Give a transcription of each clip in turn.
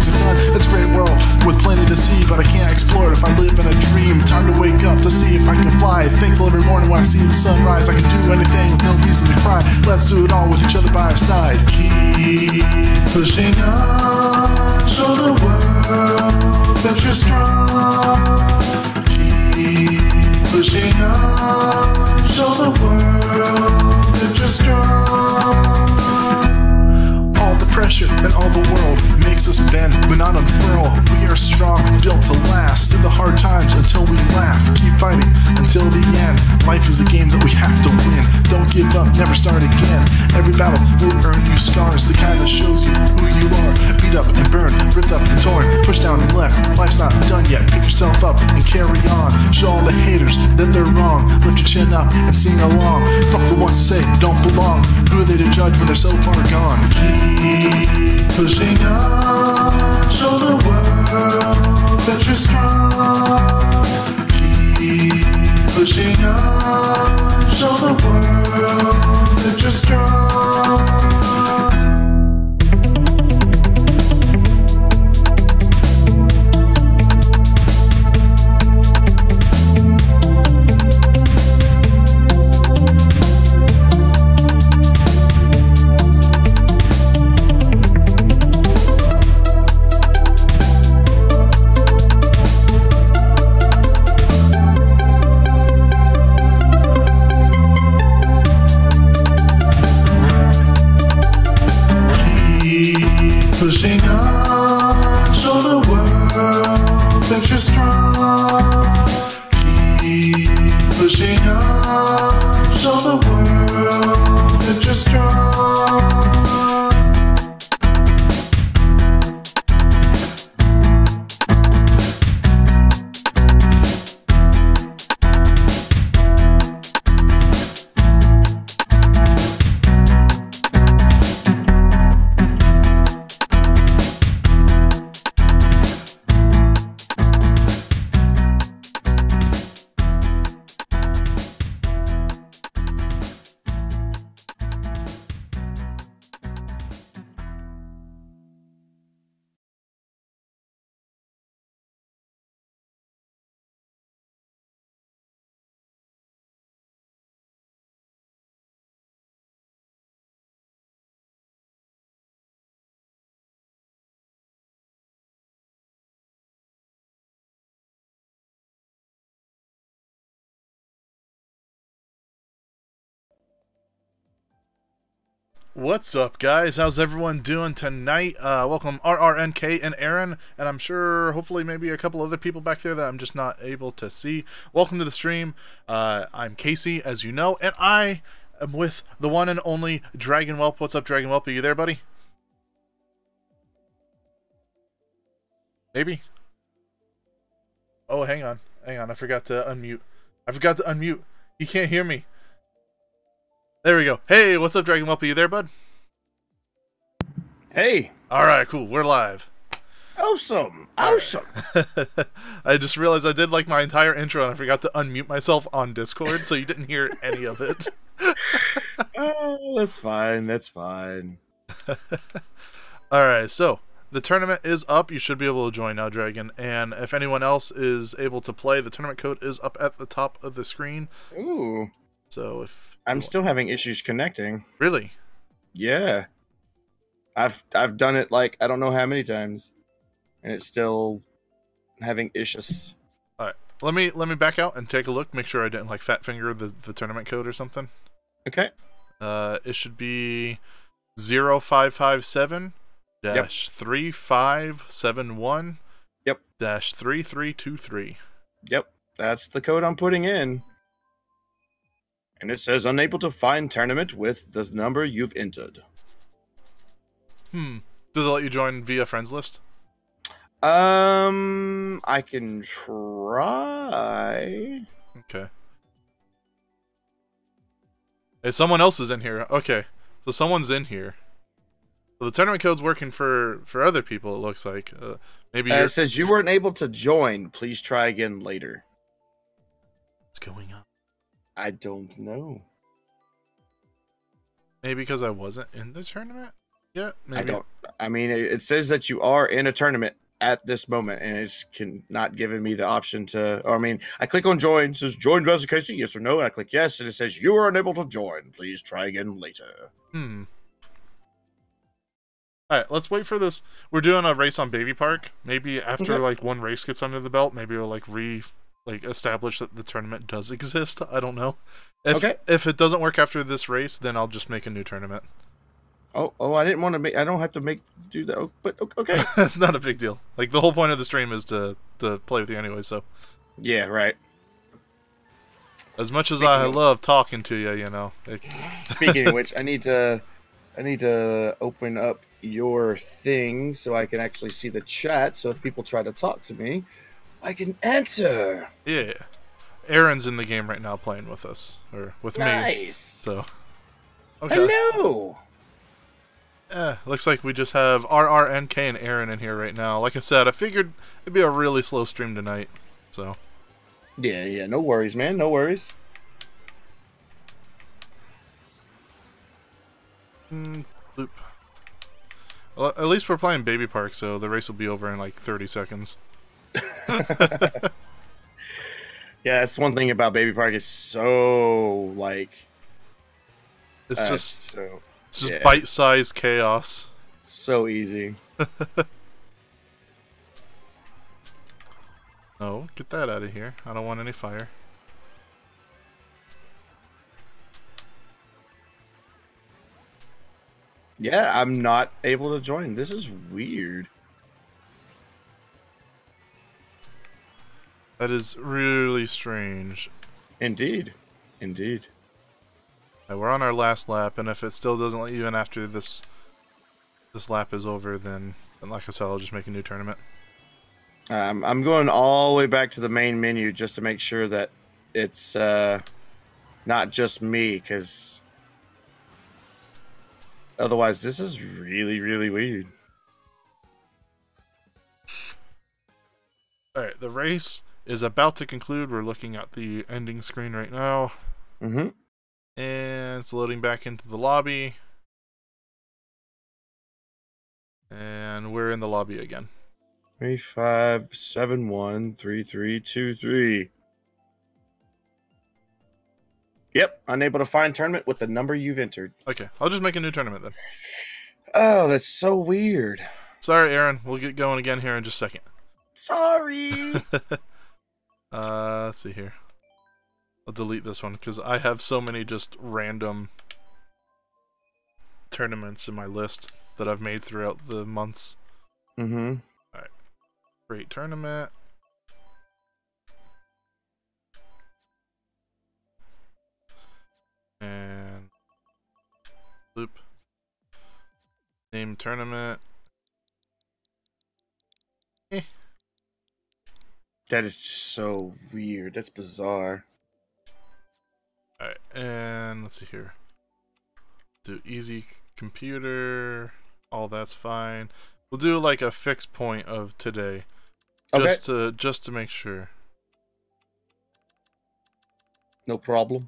things are done. It's a great world with plenty to see, but I can't explore it if I live in a dream. Time to wake up to see if I can fly. Thankful every morning when I see the sunrise. I can do anything with no reason to cry. Let's do it all with each other by our side. Keep pushing on, show the world that you're strong. Keep pushing on, show the world that you're strong. All the pressure and all the world makes us bend, but not unfurl. We are strong, built to last through the hard times until we laugh. Keep fighting until the end. Life is a game that we have to win. Don't give up, never start again. Every battle will earn you scars, the kind that shows you who you are. Beat up and burned, ripped up and torn, pushed down and left. Life's not done yet. Pick yourself up and carry on. Show all the haters that they're wrong. Lift your chin up and sing along. Fuck the ones who say don't belong. Who are they to judge when they're so far gone? Keep pushing on, show the world that you're strong. Keep pushing on, show the world that you're strong. Pushing on, show the world that you're strong. Keep pushing on, show the world that you're strong. What's up, guys? How's everyone doing tonight? Welcome RRNK and Aaron, and I'm sure hopefully maybe a couple other people back there that I'm just not able to see. Welcome to the stream. I'm Casey, as you know, and I am with the one and only Dragonwhelp. What's up, Dragonwhelp? Are you there, buddy? Maybe? Oh, hang on. I forgot to unmute. He can't hear me. There we go. Hey, what's up, Dragonwhelp? Are you there, bud? Hey. Alright, cool. We're live. Awesome. Awesome. Right. I just realized I did like my entire intro and I forgot to unmute myself on Discord, so you didn't hear any of it. Oh, that's fine. That's fine. Alright, so the tournament is up. You should be able to join now, Dragon. And if anyone else is able to play, the tournament code is up at the top of the screen. Ooh. So if I'm still having issues connecting. Really? Yeah. I've done it like I don't know how many times, and it's still having issues. All right, let me back out and take a look. Make sure I didn't like fat finger the tournament code or something. Okay. It should be 0557 3571 -3323. Yep, that's the code I'm putting in. And it says unable to find tournament with the number you've entered. Does it let you join via friends list? I can try. Okay. Hey, someone else is in here. Okay, so someone's in here. So the tournament code's working for other people, it looks like. Maybe it says you weren't able to join. Please try again later. What's going on? I don't know. Maybe because I wasn't in the tournament yet? Maybe. I mean, it says that you are in a tournament at this moment, and it's not giving me the option to. Or, I mean, I click on join. It says join browser Casey, yes or no, and I click yes, and it says you are unable to join. Please try again later. All right, let's wait for this. We're doing a race on Baby Park. Maybe after like one race gets under the belt, maybe we'll like establish that the tournament does exist. I don't know. If it doesn't work after this race, then I'll just make a new tournament. Oh, I didn't want to make. I don't have to do that. Oh, but okay, it's not a big deal. Like the whole point of the stream is to play with you anyway. So yeah, right. As much as I love talking to you, you know. Speaking of which, I need to open up your thing so I can actually see the chat. So if people try to talk to me, I can answer. Yeah, Aaron's in the game right now playing with us or with me. Nice. So okay. Hello. Looks like we just have RRNK and Aaron in here right now. Like I said, I figured it'd be a really slow stream tonight. So yeah, no worries, man. No worries. Bloop. Well, at least we're playing Baby Park, so the race will be over in like 30 seconds. Yeah, that's one thing about Baby Park is so like it's just bite-sized chaos. So easy. No, get that out of here. I don't want any fire. Yeah, I'm not able to join. This is weird. That is really strange. Indeed. Indeed. We're on our last lap, and if it still doesn't let you in after this lap is over, then like I said, I'll just make a new tournament. I'm going all the way back to the main menu just to make sure that it's not just me, because otherwise this is really, really weird. Alright, the race is about to conclude. We're looking at the ending screen right now. Mm-hmm. And it's loading back into the lobby. And we're in the lobby again. 35713323. Yep, unable to find tournament with the number you've entered. Okay, I'll just make a new tournament then. Oh, that's so weird. Sorry, Aaron. We'll get going again here in just a second. Sorry. Let's see here. I'll delete this one because I have so many just random tournaments in my list that I've made throughout the months. Mm-hmm. Alright. Great tournament. And loop. Name tournament. That is so weird. That's bizarre. Alright, and let's see here. Do easy computer. All that's fine. We'll do like a fixed point of today. Okay. Just to make sure. No problem.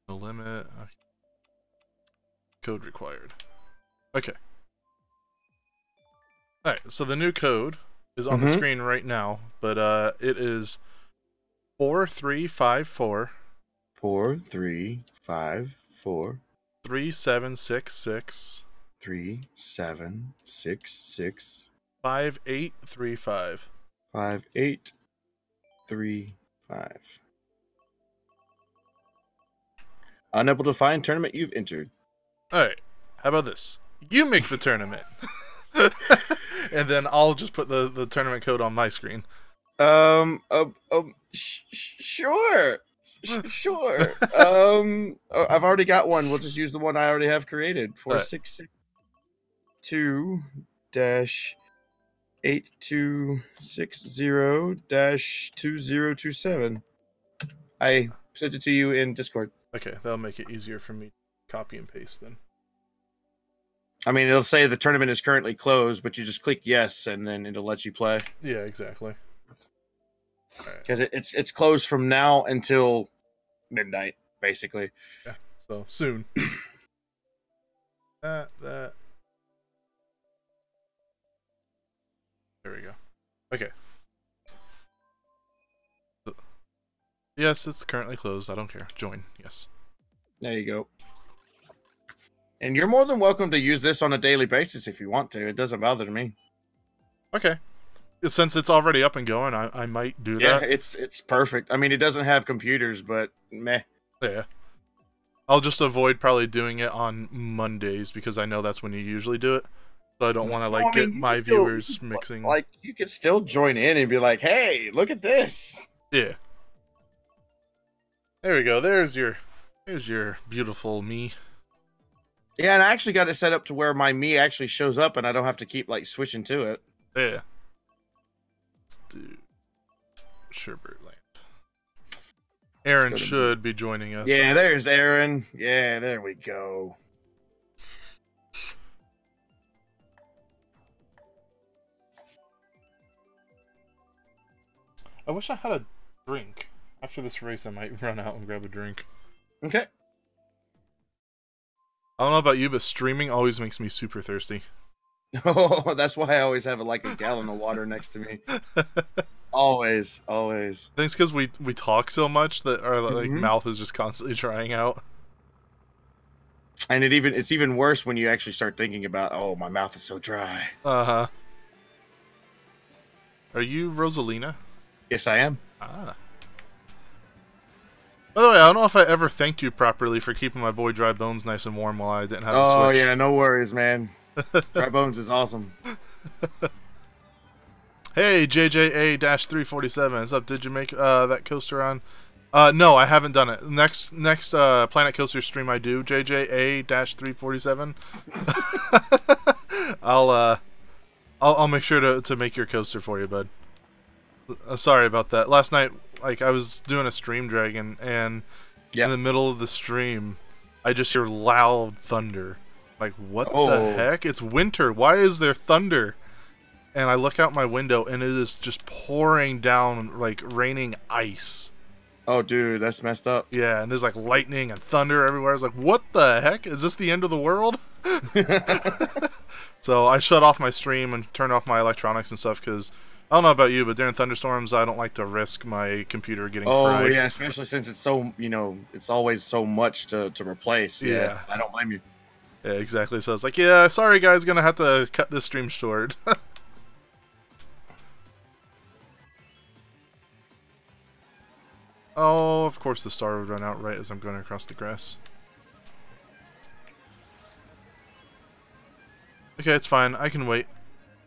No limit. Okay. Code required. Okay. Alright, so the new code is on the screen right now, but it is 4354 4354 3766 3766 5835 5835. Unable to find tournament you've entered. Alright, how about this? You make the tournament. And then I'll just put the tournament code on my screen. Sure. Sure. I've already got one. We'll just use the one I already have created. 462-8260-2027. I sent it to you in Discord. Okay, that'll make it easier for me to copy and paste then. I mean, it'll say the tournament is currently closed, but you just click yes, and then it'll let you play. Yeah, exactly. because it's closed from now until midnight, basically. Yeah, so soon. That. There we go. Okay. Yes, it's currently closed. I don't care. Join. Yes. There you go. And you're more than welcome to use this on a daily basis if you want to. It doesn't bother me. Okay. Since it's already up and going, I might do yeah, that. It's perfect. I mean, it doesn't have computers, but meh. Yeah. I'll just avoid probably doing it on Mondays because I know that's when you usually do it. So I don't want to like get my viewers mixing. Like you could still join in and be like, "Hey, look at this." Yeah. There we go. There's your beautiful me. Yeah, and I actually got it set up to where my me actually shows up, and I don't have to keep like switching to it. Yeah. Let's do Sherbert Land. Aaron should be joining us. Yeah, there's Aaron. Yeah, there we go. I wish I had a drink. After this race, I might run out and grab a drink. Okay. I don't know about you, but streaming always makes me super thirsty. Oh, that's why I always have like a gallon of water next to me. Always. I think it's because we talk so much that our like mouth is just constantly drying out. And it's even worse when you actually start thinking about, oh, my mouth is so dry. Uh-huh. Are you Rosalina? Yes, I am. Ah. By the way, I don't know if I ever thanked you properly for keeping my boy Dry Bones nice and warm while I didn't have the Switch. Oh, yeah, no worries, man. Dry Bones is awesome. Hey, JJA-347. What's up? Did you make that coaster on? No, I haven't done it. Next Planet Coaster stream I do, JJA-347. I'll make sure to make your coaster for you, bud. Sorry about that. Last night, like, I was doing a Stream Dragon, and in the middle of the stream, I just hear loud thunder. Like, what the heck? It's winter. Why is there thunder? And I look out my window, and it is just pouring down, like, raining ice. Oh, dude, that's messed up. Yeah, and there's, like, lightning and thunder everywhere. I was like, what the heck? Is this the end of the world? So I shut off my stream and turned off my electronics and stuff, because I don't know about you, but during thunderstorms, I don't like to risk my computer getting fried. Oh, yeah, especially since it's so, it's always so much to replace. Yeah, I don't blame you. Yeah, exactly. So I was like, yeah, sorry, guys, gonna have to cut this stream short. Oh, of course the star would run out right as I'm going across the grass. Okay, it's fine. I can wait.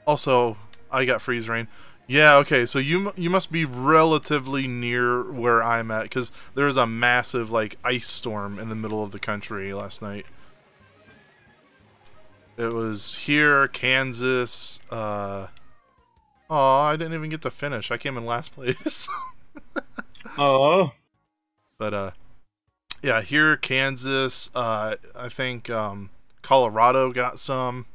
Also, I got freeze rain. Yeah, okay, so you must be relatively near where I'm at, because there was a massive, like, ice storm in the middle of the country last night. It was here, Kansas, I didn't even get to finish. I came in last place. Oh. But, yeah, here, Kansas, I think, Colorado got some.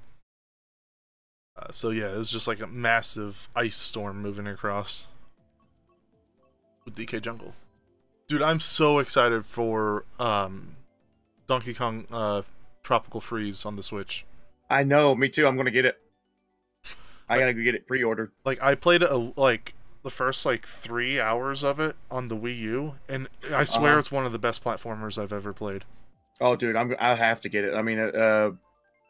So yeah, it was just like a massive ice storm moving across with DK Jungle. Dude, I'm so excited for Donkey Kong Tropical Freeze on the Switch. I know, me too. I'm gonna get it. I gotta go get it pre-ordered. Like, I played it like the first like 3 hours of it on the Wii U, and I swear it's one of the best platformers I've ever played. Oh, dude, I have to get it. I mean,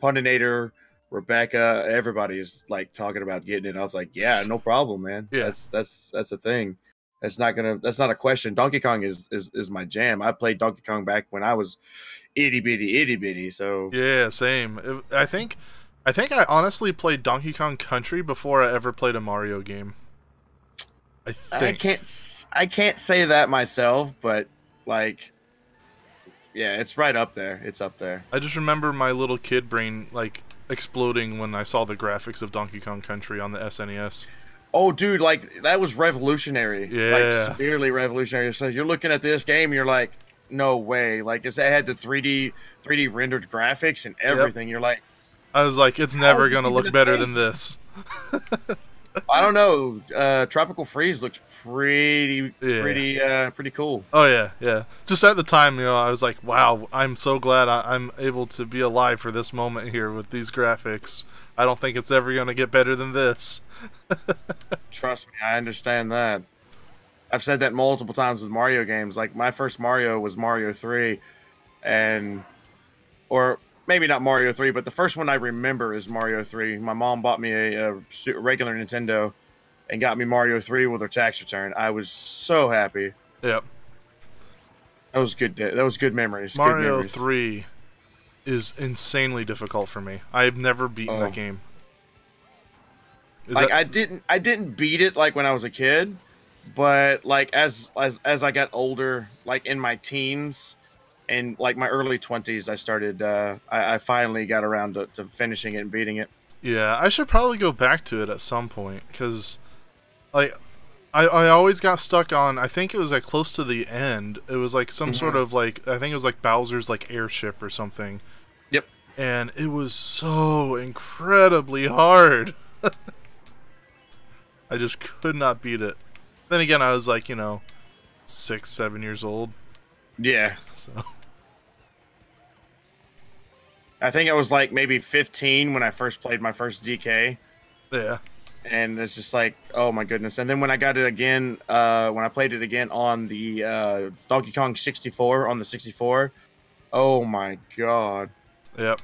Pundinator, Rebecca, everybody is like talking about getting it. I was like, yeah, no problem, man. Yeah. That's a thing. That's not a question. Donkey Kong is my jam. I played Donkey Kong back when I was itty bitty. So yeah, same. I think I honestly played Donkey Kong Country before I ever played a Mario game. I can't say that myself, but like, yeah, it's right up there. It's up there. I just remember my little kid brain like exploding when I saw the graphics of Donkey Kong Country on the SNES. Oh, dude, like, that was revolutionary. Yeah. Like, severely revolutionary. So you're looking at this game, and you're like, no way. Like, it had the 3D rendered graphics and everything. Yep. You're like... I was like, it's never going to look better than this. I don't know. Tropical Freeze looks pretty cool. Oh yeah, yeah. Just at the time, I was like, wow, I'm so glad I'm able to be alive for this moment here with these graphics. I don't think it's ever going to get better than this. Trust me, I understand that. I've said that multiple times with Mario games. Like, my first Mario was Mario 3, or maybe not Mario 3, but the first one I remember is Mario 3. My mom bought me a regular Nintendo and got me Mario 3 with her tax return. I was so happy. Yep. That was good. That was good memories. Mario 3 is insanely difficult for me. I've never beaten that game. I didn't beat it like when I was a kid, but like as I got older, like in my teens and like my early 20s, I started. I finally got around to finishing it and beating it. Yeah, I should probably go back to it at some point because, like, I always got stuck on. I think it was like close to the end. It was like some sort of like I think it was like Bowser's like airship or something. Yep. And it was so incredibly hard. I just could not beat it. Then again, I was like, 6, 7 years old. Yeah. So. I think I was like maybe 15 when I first played my first DK. Yeah. And it's just like, oh my goodness. And then when I got it again, when I played it again on the Donkey Kong 64, on the 64, oh my god. Yep.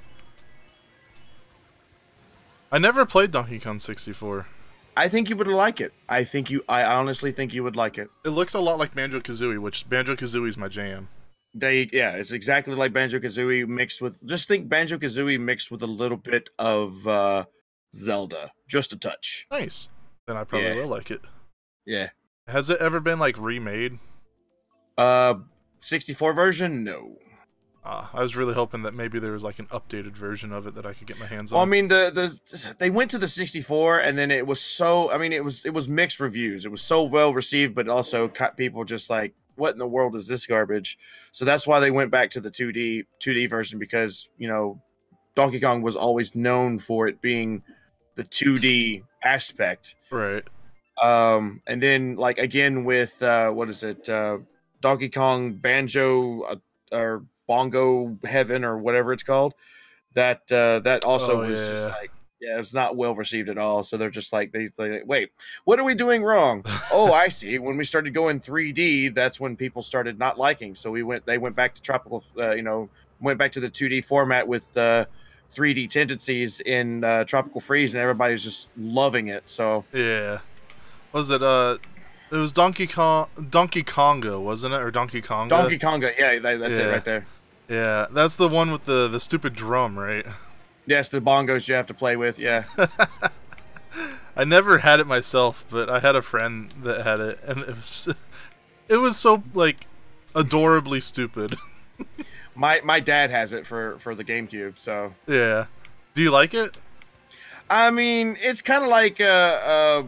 I never played Donkey Kong 64. I think you would like it. I honestly think you would like it. It looks a lot like Banjo-Kazooie, which Banjo-Kazooie is my jam. Yeah, it's exactly like Banjo-Kazooie mixed with, just think Banjo-Kazooie mixed with a little bit of Zelda, just a touch. Nice. Then I probably will like it. Yeah. Has it ever been like remade? 64 version? No. I was really hoping that maybe there was like an updated version of it that I could get my hands on. Well, I mean, they went to the 64, and then it was so. I mean, it was mixed reviews. It was so well received, but also people just like, what in the world is this garbage? So that's why they went back to the 2D version, because Donkey Kong was always known for it being the 2D aspect, right? And then like again with what is it, Donkey Kong Banjo or Bongo Heaven or whatever it's called, that also was just like, it's not well received at all. So they're just like, they wait, what are we doing wrong? Oh, I see. When we started going 3D, that's when people started not liking. So they went back to tropical, went back to the 2D format with 3D tendencies in Tropical Freeze, and everybody's just loving it. So yeah, was it it was Donkey Konga, wasn't it, or Donkey Konga? Donkey Konga, yeah, that's it right there. Yeah, that's the one with the stupid drum, right? Yes, the bongos you have to play with, yeah. I never had it myself, but I had a friend that had it, and it was so like adorably stupid. My dad has it for the GameCube, so yeah. Do you like it? I mean, it's kind of like a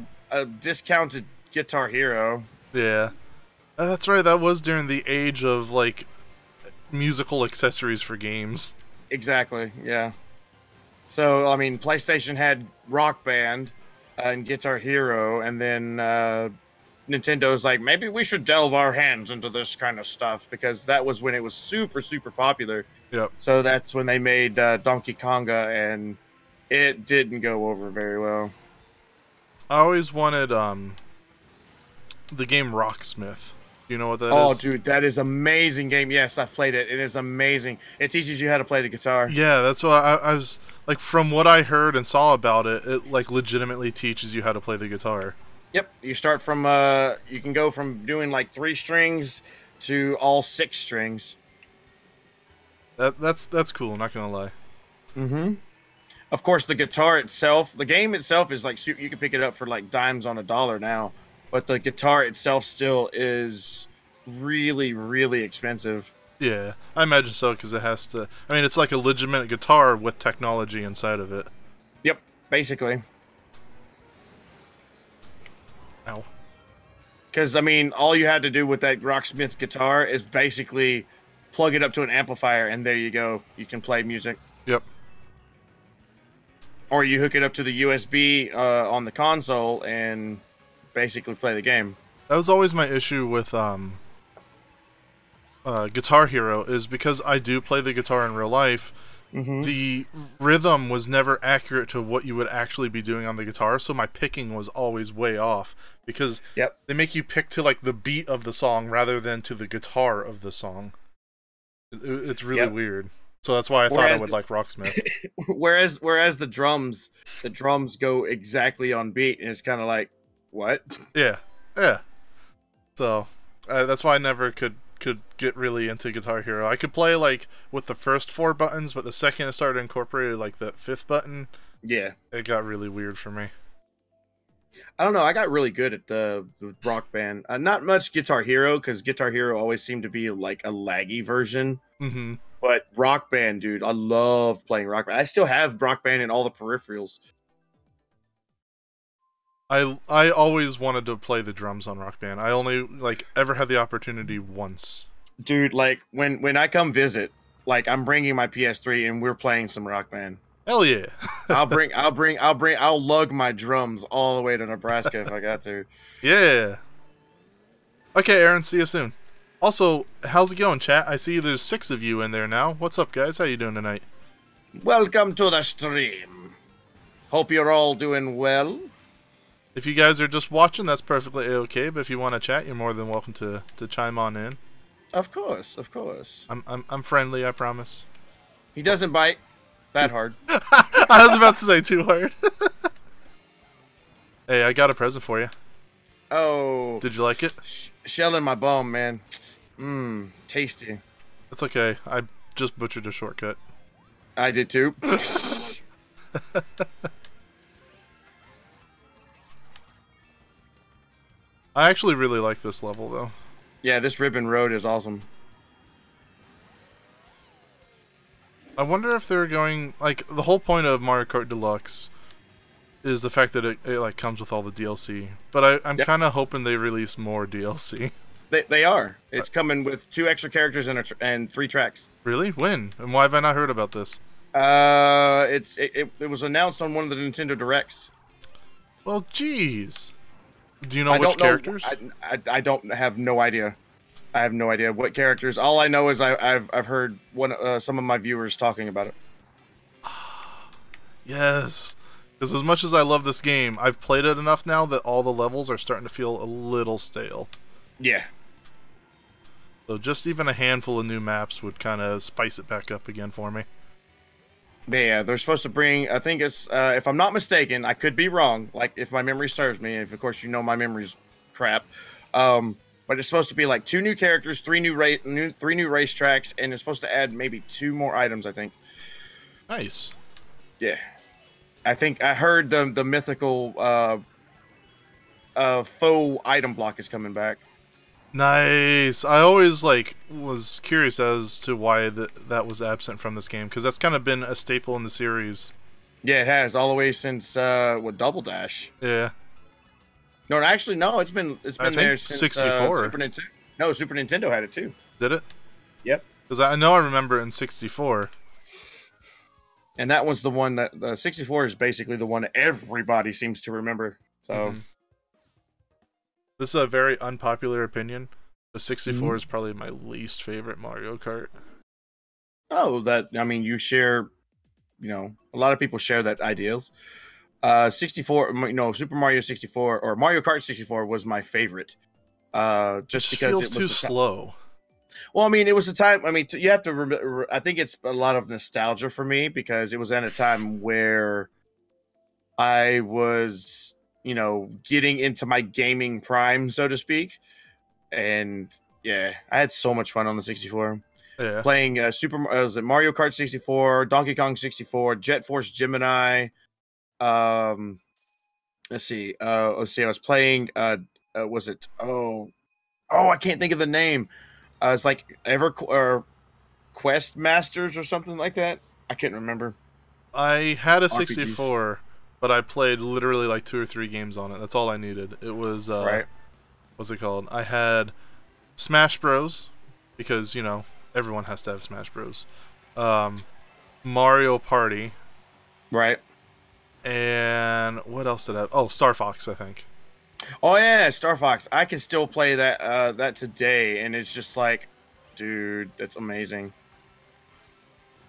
discounted Guitar Hero. Yeah, that's right. That was during the age of like musical accessories for games. Exactly. Yeah. So I mean, PlayStation had Rock Band and Guitar Hero, and then Nintendo's like, maybe we should delve our hands into this kind of stuff, because that was when it was super popular. Yep. So that's when they made Donkey Konga, and it didn't go over very well. I always wanted the game Rocksmith. You know what that is? Oh, dude, that is an amazing game. Yes, I've played it. It is amazing. It teaches you how to play the guitar. Yeah, that's why I was like, from what I heard and saw about it, it like legitimately teaches you how to play the guitar. Yep, you start from you can go from doing like 3 strings to all 6 strings. That's cool. Not gonna lie. Mm-hmm. Of course, the guitar itself, the game itself is like, you can pick it up for like dimes on a dollar now, but the guitar itself still is really expensive. Yeah, I imagine so, because it has to. I mean, it's like a legitimate guitar with technology inside of it. Yep, basically. Ow. Because I mean, all you had to do with that Rocksmith guitar is basically plug it up to an amplifier, and there you go. You can play music. Yep. Or you hook it up to the USB on the console and basically play the game. That was always my issue with Guitar Hero, is because I do play the guitar in real life. The rhythm was never accurate to what you would actually be doing on the guitar, so my picking was always way off, because they make you pick to like the beat of the song rather than to the guitar of the song. It's really weird. So that's why I thought I would like Rocksmith. whereas the drums go exactly on beat, and it's kind of like, what? Yeah. So that's why I never could get really into Guitar Hero. I could play like with the first 4 buttons, but the second it started incorporating like the 5th button, it got really weird for me. I don't know. I got really good at the Rock Band. Not much Guitar Hero, because Guitar Hero always seemed to be like a laggy version. But Rock Band, dude, I love playing Rock Band. I still have Rock Band in all the peripherals. I always wanted to play the drums on Rock Band. I only like ever had the opportunity once. Dude, like when I come visit, like I'm bringing my PS3 and we're playing some Rock Band. Hell yeah! I'll lug my drums all the way to Nebraska if I got to. Yeah. Okay, Aaron. See you soon. Also, how's it going, chat? I see there's 6 of you in there now. What's up, guys? How you doing tonight? Welcome to the stream. Hope you're all doing well. If you guys are just watching, that's perfectly okay. But if you want to chat, you're more than welcome to chime on in. Of course, of course. I'm friendly, I promise. He doesn't bite that hard. I was about to say too hard. Hey, I got a present for you. Oh. Did you like it? Shell in my bum, man. Mmm, tasty. That's okay. I just butchered a shortcut. I did too. I actually really like this level, though. Yeah, this Ribbon Road is awesome. I wonder if they're going... Like, the whole point of Mario Kart Deluxe is the fact that it like, comes with all the DLC. But I'm kind of hoping they release more DLC. They are. It's coming with 2 extra characters and 3 tracks. Really? When? And why have I not heard about this? It was announced on one of the Nintendo Directs. Well, jeez. Do you know which characters? I don't have no idea. I have no idea what characters. All I know is I've heard some of my viewers talking about it. Yes, because as much as I love this game, I've played it enough now that all the levels are starting to feel a little stale. Yeah. So just even a handful of new maps would kind of spice it back up again for me. Yeah, they're supposed to bring, I think it's, if I'm not mistaken, I could be wrong, like, if my memory serves me, and if, of course, you know my memory's crap, but it's supposed to be, like, 2 new characters, 3 new racetracks, and it's supposed to add maybe 2 more items, I think. Nice. Yeah. I think, I heard the mythical, faux item block is coming back. Nice. I always was curious as to why that was absent from this game, because that's kind of been a staple in the series. Yeah, it has all the way since Double Dash. Yeah. No, actually, no. It's been there since 64. Super Nintendo. No, Super Nintendo had it too. Did it? Yep. Because I know I remember it in 64. And that was the one that the 64 is basically the one everybody seems to remember. So. This is a very unpopular opinion. The 64 is probably my least favorite Mario Kart. Oh, I mean, you share, a lot of people share that ideals. 64, Super Mario 64 or Mario Kart 64 was my favorite. Just because it feels too slow. Well, I mean, it was a time. I mean, you have to remember. I think it's a lot of nostalgia for me because it was at a time where I was, getting into my gaming prime, so to speak. And yeah, I had so much fun on the 64. Yeah. Playing Mario Kart 64, Donkey Kong 64, Jet Force Gemini. Let's see. I was playing. Was it? Oh, I can't think of the name. It's like Quest Masters or something like that. I can't remember. I had a 64, but I played literally like 2 or 3 games on it. That's all I needed. It was right. What's it called? I had Smash Bros. Because everyone has to have Smash Bros. Mario Party. Right. And what else did I have? Oh, Star Fox, I think. Oh yeah, Star Fox. I can still play that today, and it's just like, dude, that's amazing.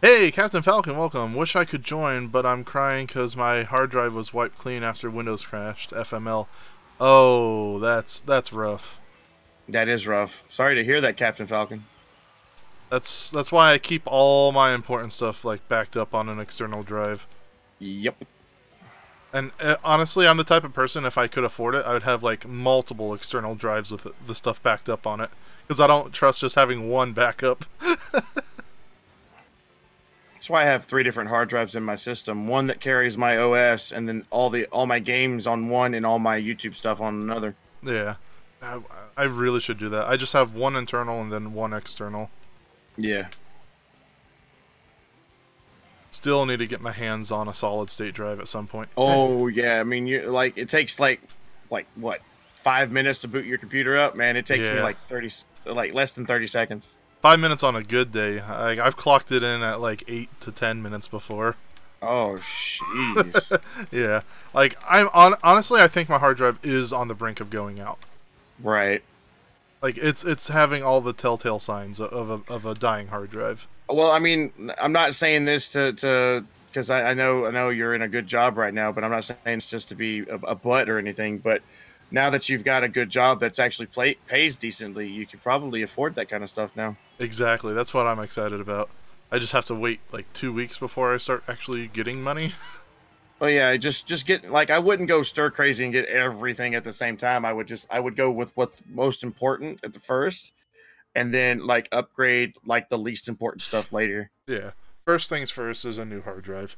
Hey, Captain Falcon, welcome. Wish I could join, but I'm crying because my hard drive was wiped clean after Windows crashed. FML. Oh, that's rough. That is rough. Sorry to hear that, Captain Falcon. That's why I keep all my important stuff like backed up on an external drive. Yep. And honestly, I'm the type of person, if I could afford it, I would have like multiple external drives with the stuff backed up on it, because I don't trust just having one backup. That's why I have 3 different hard drives in my system. One that carries my OS, and then all my games on one, and all my YouTube stuff on another. Yeah, I really should do that. I just have one internal and then one external. Yeah. Still need to get my hands on a solid state drive at some point. Oh yeah, I mean, you like it takes like what, 5 minutes to boot your computer up, man. It takes me like less than 30 seconds. 5 minutes on a good day. I've clocked it in at like 8 to 10 minutes before. Oh jeez. Yeah, like honestly, I think my hard drive is on the brink of going out. Right. Like it's having all the telltale signs of a dying hard drive. Well, I mean, I'm not saying this to because I know you're in a good job right now, but I'm not saying it's just to be a butt or anything. But now that you've got a good job that's actually pays decently, you can probably afford that kind of stuff now. Exactly. That's what I'm excited about. I just have to wait like 2 weeks before I start actually getting money. Oh yeah, just get, like, I wouldn't go stir crazy and get everything at the same time. I would go with what's most important at the first, and then like upgrade like the least important stuff later. Yeah. First things first is a new hard drive.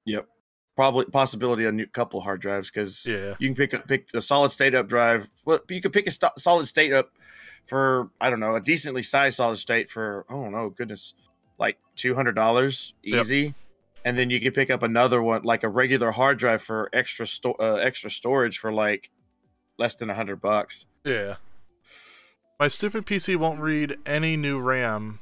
Yep. Probably possibility a new couple hard drives, because Yeah. you can pick a solid state up drive. Well, you could pick a solid state up for, I don't know, a decently sized solid state for, oh no, goodness, like $200 easy. Yep. And then you can pick up another one, like a regular hard drive, for extra storage for like less than $100. Yeah. My stupid PC won't read any new RAM.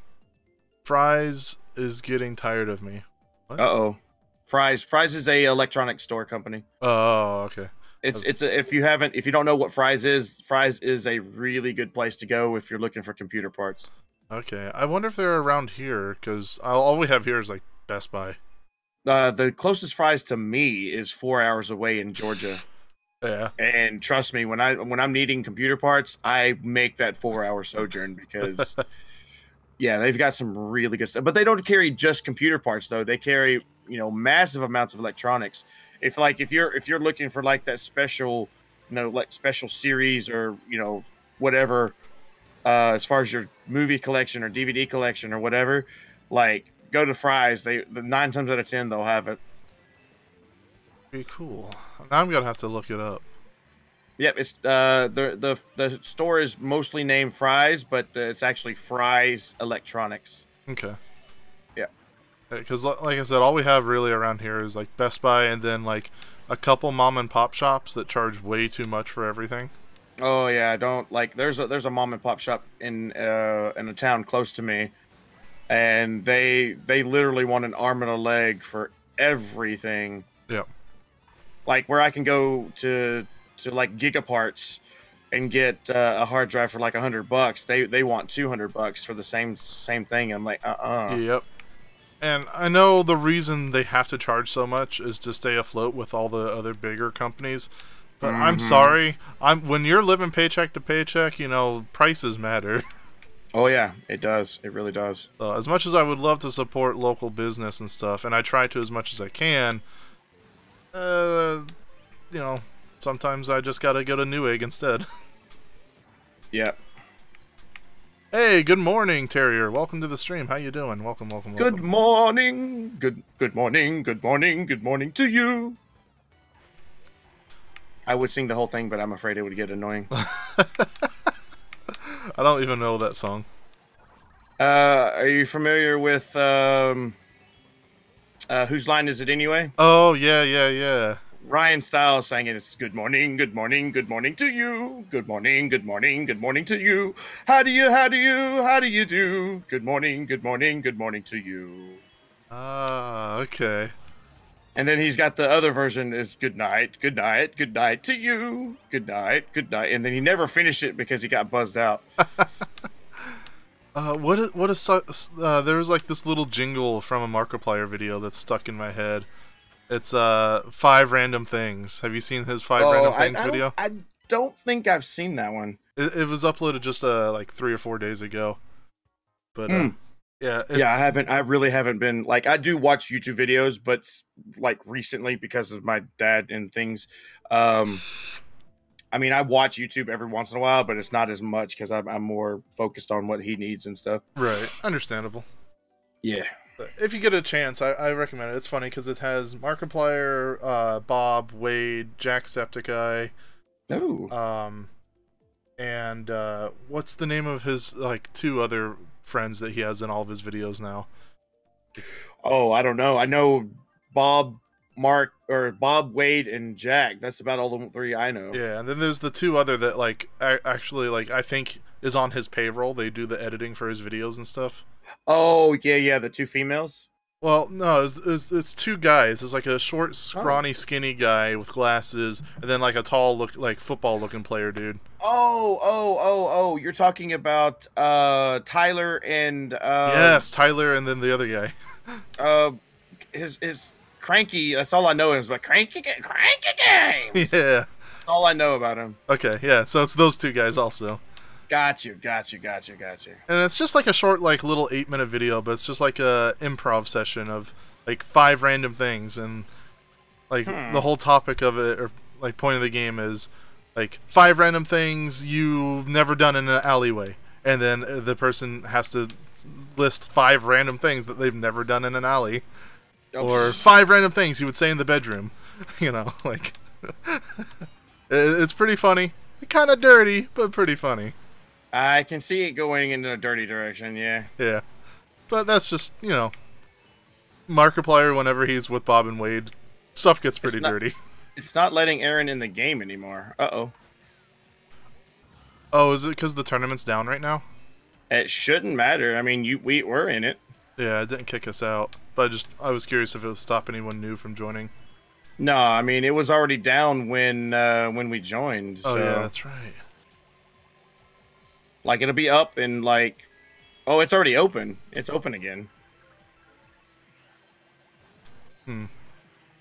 Fry's is getting tired of me. What? Uh-oh. Fry's is a electronics store company. Oh, okay. If you don't know what Fry's is a really good place to go if you're looking for computer parts. Okay. I wonder if they're around here, because all we have here is like Best Buy. The closest Fry's to me is 4 hours away in Georgia. Yeah. And trust me, when I'm needing computer parts, I make that 4-hour sojourn, because yeah, they've got some really good stuff. But they don't carry just computer parts though. They carry, massive amounts of electronics. If you're looking for like that special, like special series or, whatever, as far as your movie collection or DVD collection or whatever, like, go to Fry's. The 9 times out of 10 they'll have it. Pretty cool. Now I'm gonna have to look it up. Yep, it's the store is mostly named Fry's, but it's actually Fry's Electronics. Okay. Yeah. Because like I said, all we have really around here is like Best Buy, and then like a couple mom and pop shops that charge way too much for everything. Oh yeah, I don't like. There's a mom and pop shop in a town close to me, and they literally want an arm and a leg for everything. Yep. Like, where I can go to like Gigaparts and get a hard drive for like $100, they want $200 for the same thing. I'm like, Yep. And I know the reason they have to charge so much is to stay afloat with all the other bigger companies. But I'm sorry, when you're living paycheck to paycheck, prices matter. Oh yeah, it does. It really does. As much as I would love to support local business and stuff, and I try to as much as I can, sometimes I just gotta go to Newegg instead. Yeah. Hey, good morning, Terrier. Welcome to the stream. How you doing? Welcome. Good morning. Good morning to you. I would sing the whole thing, but I'm afraid it would get annoying. I don't even know that song. Are you familiar with Whose Line Is It Anyway? Oh, yeah. Ryan Stiles sang it. It's good morning to you. Good morning to you. How do you do? Good morning to you. Ah, okay. And then he's got the other version is good night to you, good night, and then he never finished it because he got buzzed out. What is there was like this little jingle from a Markiplier video that's stuck in my head. It's 5 random things. Have you seen his 5 random things video? I don't think I've seen that one. It was uploaded just like 3 or 4 days ago. But yeah, I really haven't been like, I do watch YouTube videos, but like recently because of my dad and things. I mean, I watch YouTube every once in a while, but it's not as much because I'm more focused on what he needs and stuff. Right, understandable. Yeah. But if you get a chance, I recommend it. It's funny because it has Markiplier, Bob, Wade, Jacksepticeye. Oh. And what's the name of his like 2 other friends that he has in all of his videos now? Oh, I don't know. I know Bob, Wade, and Jack. That's about all the 3 I know. Yeah, and then there's the 2 other that like actually like I think is on his payroll. They do the editing for his videos and stuff. Oh yeah, the 2 females. Well, no, it's 2 guys. It's like a short, scrawny, skinny guy with glasses, and then like a tall, football-looking player dude. Oh! You're talking about Tyler and yes, Tyler, and then the other guy. His Cranky. That's all I know is about Cranky Games. Yeah, that's all I know about him. Okay, yeah. So it's those 2 guys also. Got you. And it's just like a short, like little 8-minute video, but it's just like a improv session of like 5 random things, and like the whole topic of it, or like point of the game is like 5 random things you've never done in an alleyway, and then the person has to list 5 random things that they've never done in an alley, or 5 random things you would say in the bedroom. You know, like it's pretty funny, kind of dirty, but pretty funny. I can see it going in a dirty direction, yeah. Yeah. But that's just, you know, Markiplier, whenever he's with Bob and Wade, stuff gets pretty dirty. It's not letting Aaron in the game anymore. Uh-oh. Oh, is it because the tournament's down right now? It shouldn't matter. I mean, we're in it. Yeah, it didn't kick us out. But I was curious if it would stop anyone new from joining. No, I mean, it was already down when we joined. Oh, so. yeah, that's right. Like, it'll be up in, like... Oh, it's already open. It's open again. Mario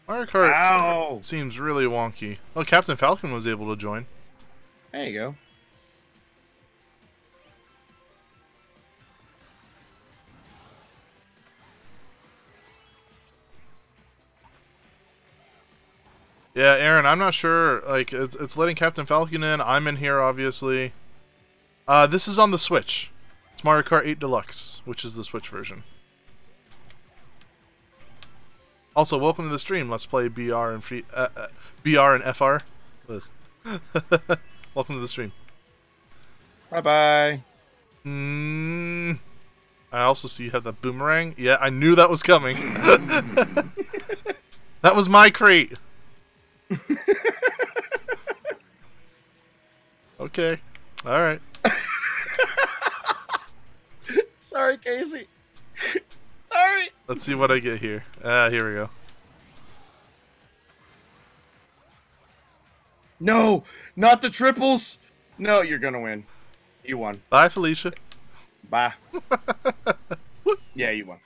Kart seems really wonky. Oh, Captain Falcon was able to join. There you go. Yeah, Aaron, I'm not sure. Like, it's letting Captain Falcon in. I'm in here, obviously. This is on the Switch. It's Mario Kart 8 Deluxe, which is the Switch version. Also, welcome to the stream. Let's play BR and FR. Welcome to the stream. Bye-bye. I also see you have the boomerang. Yeah, I knew that was coming. That was my crate. Okay. All right. Sorry, Casey. Sorry. Let's see what I get here. Here we go. No, not the triples. No, you're gonna win. You won. Bye, Felicia. Bye. Yeah, you won.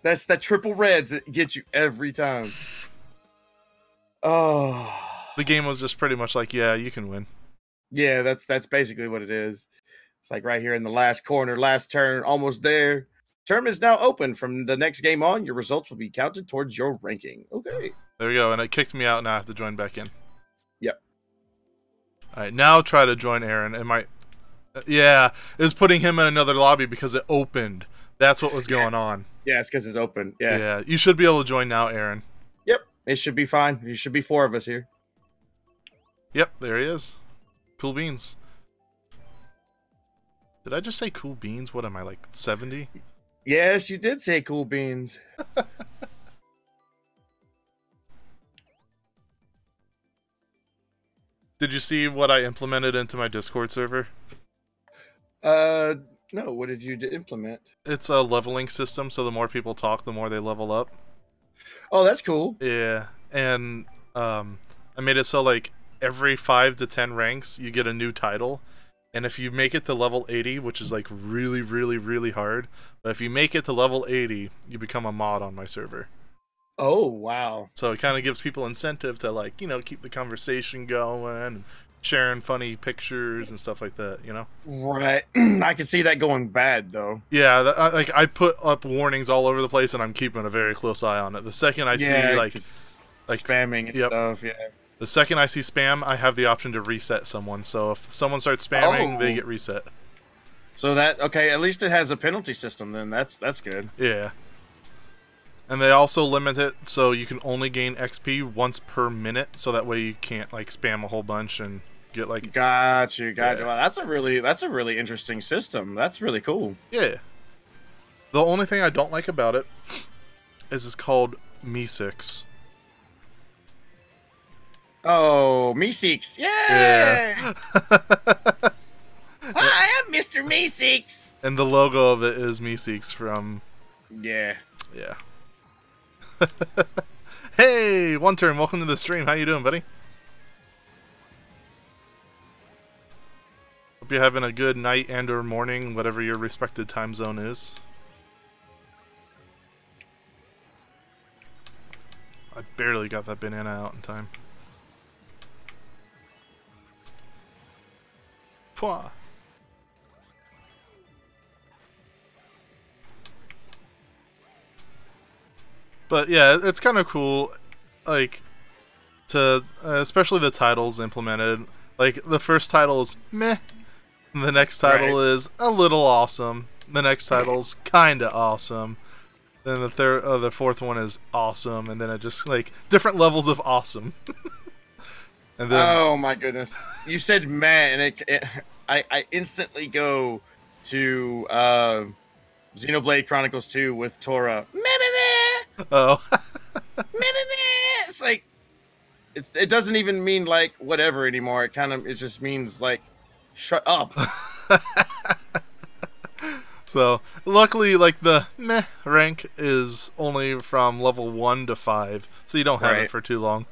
That's that triple reds that get you every time. Oh. The game was just pretty much like, yeah, you can win. Yeah, that's basically what it is. It's like right here in the last corner, last turn, almost there. Tournament is now open. From the next game on, your results will be counted towards your ranking. Okay. There we go, and it kicked me out. Now I have to join back in. Yep. All right, now try to join Aaron. It might... Yeah, it was putting him in another lobby because it opened. That's what was going on. Yeah, it's because it's open. Yeah. Yeah, you should be able to join now, Aaron. Yep, it should be fine. There should be 4 of us here. Yep, there he is. Cool beans. Did I just say cool beans? What am I, like 70? Yes, you did say cool beans. Did you see what I implemented into my Discord server? No, what did you implement? It's a leveling system, so the more people talk, the more they level up. Oh, that's cool. Yeah, and I made it so like every 5 to 10 ranks you get a new title, and if you make it to level 80, which is like really, really, really hard, but if you make it to level 80, you become a mod on my server. Oh, wow. So it kind of gives people incentive to like, keep the conversation going, and sharing funny pictures and stuff like that, Right. I can see that going bad, though. Yeah, like I put up warnings all over the place, and I'm keeping a very close eye on it. The second I see like spamming and stuff, yeah. The second I see spam, I have the option to reset someone. So if someone starts spamming, they get reset. So okay, at least it has a penalty system then. That's good. Yeah. And they also limit it so you can only gain XP once per minute, so that way you can't like spam a whole bunch and get like. Got you. Yeah. Wow, that's a really interesting system. That's really cool. Yeah. The only thing I don't like about it is it's called Me6. Oh, Meeseeks. Yay! Yeah. I am Mr. Meeseeks. And the logo of it is Me6 from. Yeah. Yeah. Hey, One Turn, welcome to the stream. How you doing, buddy? Hope you're having a good night and or morning, whatever your respected time zone is. I barely got that banana out in time. Pwah. But yeah, it's kind of cool, like, to, especially the titles implemented. Like, the first title is meh, and the next title is a little awesome, the next title's kinda awesome, then the fourth one is awesome, and then it just, like, different levels of awesome. And then, oh my goodness. You said meh, and I instantly go to Xenoblade Chronicles 2 with Tora. Meh, meh, meh. oh. Meh, meh, meh. It's like, it doesn't even mean like whatever anymore. It just means like, shut up. So, luckily, like, the meh rank is only from level 1 to 5, so you don't have it for too long.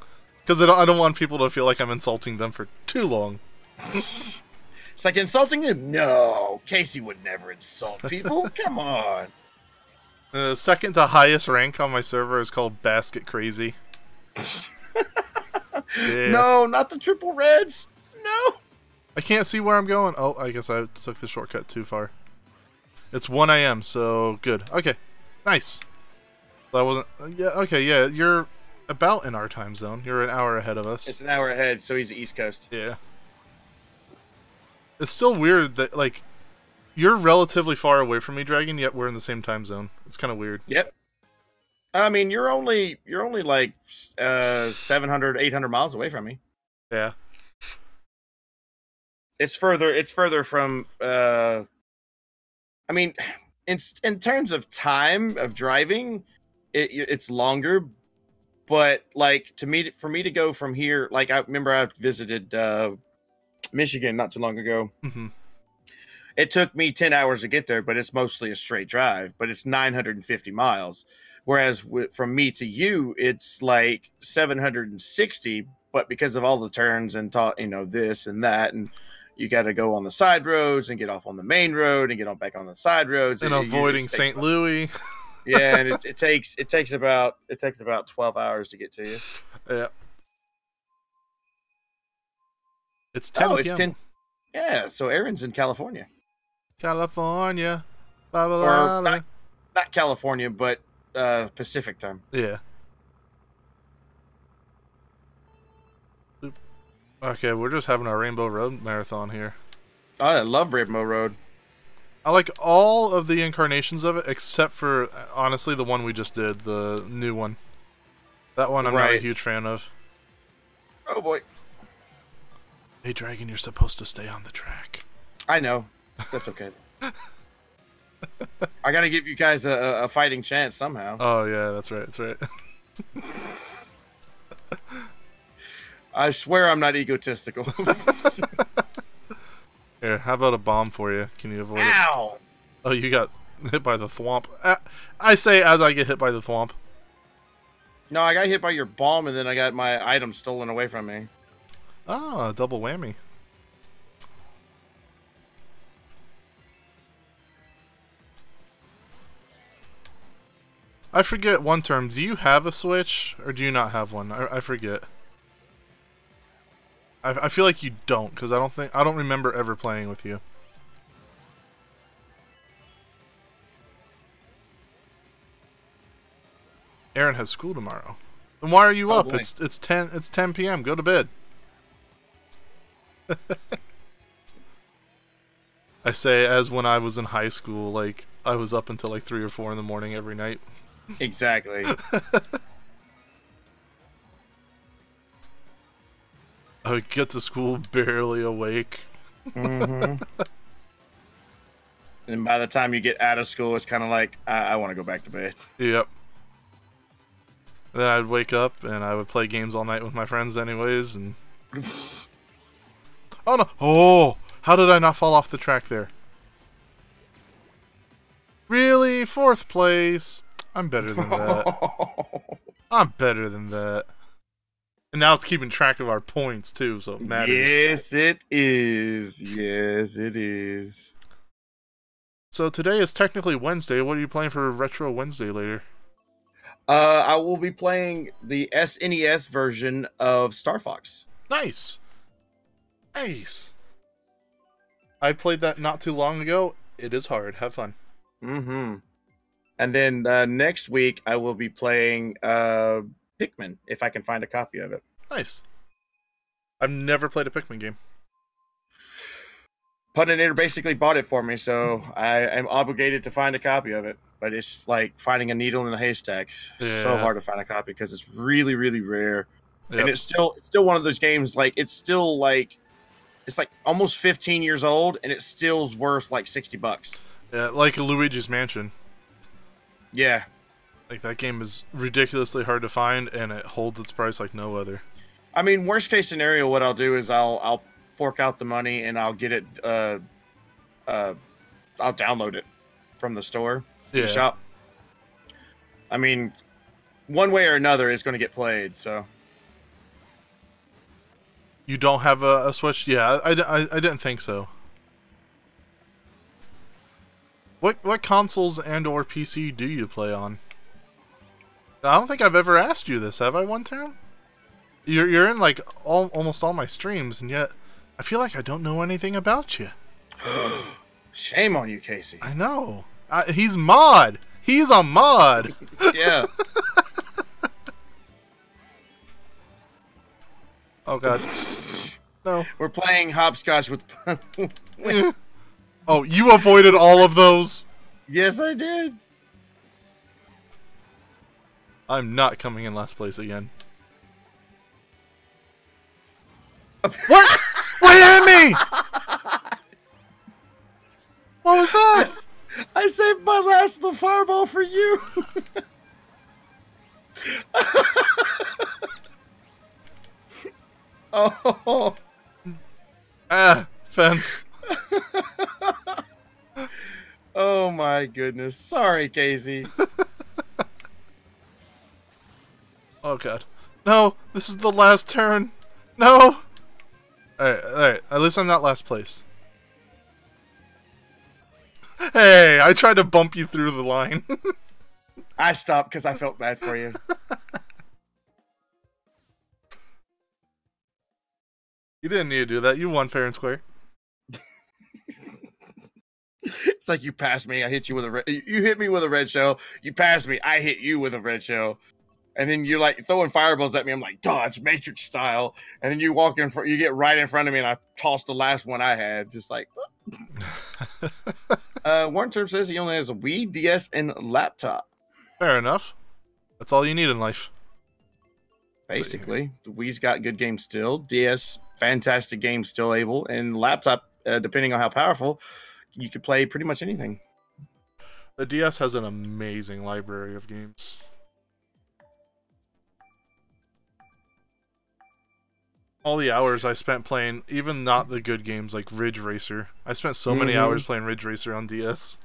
Because I don't want people to feel like I'm insulting them for too long. It's like insulting them? No, Casey would never insult people. Come on. The second to highest rank on my server is called Basket Crazy. Yeah. No, not the triple reds. No. I can't see where I'm going. Oh, I guess I took the shortcut too far. It's 1 a.m., so good. Okay, nice. So I wasn't... yeah, okay, yeah, you're about in our time zone. You're an hour ahead of us. It's an hour ahead, so he's the East Coast. Yeah. It's still weird that, like, you're relatively far away from me, Dragon, yet we're in the same time zone. It's kind of weird. Yep. I mean, you're only like 700, 800 miles away from me. Yeah. It's further from I mean, in terms of time of driving, it's longer, but like for me to go from here, like I remember I visited Michigan not too long ago. Mm-hmm. It took me 10 hours to get there, but it's mostly a straight drive, but it's 950 miles. Whereas from me to you, it's like 760, but because of all the turns and this and that, and you got to go on the side roads and get off on the main road and get on back on the side roads and avoiding St. Louis. Yeah, and it takes about 12 hours to get to you. Yeah. It's 10 it's 10. Yeah, so Aaron's in California. California. Or not California, but Pacific time. Yeah. Okay, we're just having our Rainbow Road marathon here. I love Rainbow Road. I like all of the incarnations of it, except for, honestly, the one we just did, the new one. That one I'm not a huge fan of. Oh, boy. Hey, Dragon, you're supposed to stay on the track. I know. That's okay. I gotta give you guys a fighting chance somehow. Oh, yeah, that's right, that's right. I swear I'm not egotistical. Here, how about a bomb for you? Can you avoid it? Ow! Oh, you got hit by the thwomp. I say as I get hit by the thwomp. No, I got hit by your bomb, and then I got my item stolen away from me. Ah, double whammy. I forget one term. Do you have a Switch, or do you not have one? I forget. I feel like you don't, because I don't remember ever playing with you. Aaron has school tomorrow. Then why are you up? Boy. It's 10 p.m. Go to bed. I say as when I was in high school, like I was up until like 3 or 4 in the morning every night. Exactly. I would get to school barely awake. Mm-hmm. And by the time you get out of school, it's kind of like, I want to go back to bed. Yep. Then I'd wake up and I would play games all night with my friends anyways, and... Oh no! Oh! How did I not fall off the track there? Really? 4th place? I'm better than that. I'm better than that. And now it's keeping track of our points too, so it matters. Yes, it is. Yes, it is. So today is technically Wednesday. What are you playing for Retro Wednesday later? I will be playing the SNES version of Star Fox. Nice. Nice. I played that not too long ago. It is hard. Have fun. Mm-hmm. And then next week I will be playing Pikmin, if I can find a copy of it. Nice. I've never played a Pikmin game. Punninator basically bought it for me, so I am obligated to find a copy of it. But it's like finding a needle in a haystack. Yeah. So hard to find a copy because it's really, really rare. Yep. And it's still one of those games, like it's like almost 15 years old, and it still's worth like $60. Yeah, like Luigi's Mansion. Yeah. Like that game is ridiculously hard to find, and it holds its price like no other. I mean, worst case scenario, what I'll do is I'll fork out the money and I'll get it. I'll download it from the store, the shop. I mean, one way or another, it's going to get played. So you don't have a Switch? Yeah, I didn't think so. What consoles and or PC do you play on? I don't think I've ever asked you this, have I, one term? You're in like almost all my streams, and yet I feel like I don't know anything about you. Shame on you, Casey. I know. He's mod. He's a mod. Yeah. Oh god. No. We're playing hopscotch with. Oh, you avoided all of those? Yes, I did. I'm not coming in last place again. What? What hit me? What was that? I saved my last little fireball for you. Oh. Ah, fence. Oh my goodness. Sorry, Casey. Oh god. No, this is the last turn. No. Alright. At least I'm not last place. Hey, I tried to bump you through the line. I stopped because I felt bad for you. You didn't need to do that. You won fair and square. It's like you passed me, I hit you with a red. You hit me with a red shell. You passed me, I hit you with a red shell. And then you're like throwing fireballs at me. I'm like, dodge, Matrix style. And then you walk in front, you get right in front of me, and I tossed the last one I had. Just like, Warren Terp says he only has a Wii, DS, and laptop. Fair enough. That's all you need in life. Basically, the Wii's got good games still. DS, fantastic games still able. And laptop, depending on how powerful, you could play pretty much anything. The DS has an amazing library of games. All the hours I spent playing, even not the good games like Ridge Racer. I spent so many hours playing Ridge Racer on DS.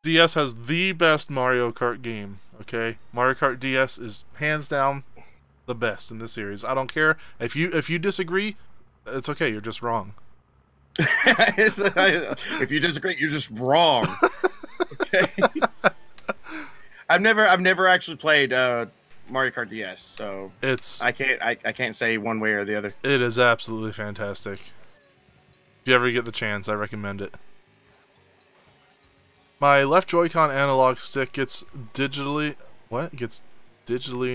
DS has the best Mario Kart game. Okay, Mario Kart DS is hands down the best in the series. I don't care if you disagree. It's okay. You're just wrong. If you disagree, you're just wrong. Okay. I've never actually played Mario Kart DS, so I can't say one way or the other. It is absolutely fantastic. If you ever get the chance, I recommend it. My left Joy-Con analog stick gets digitally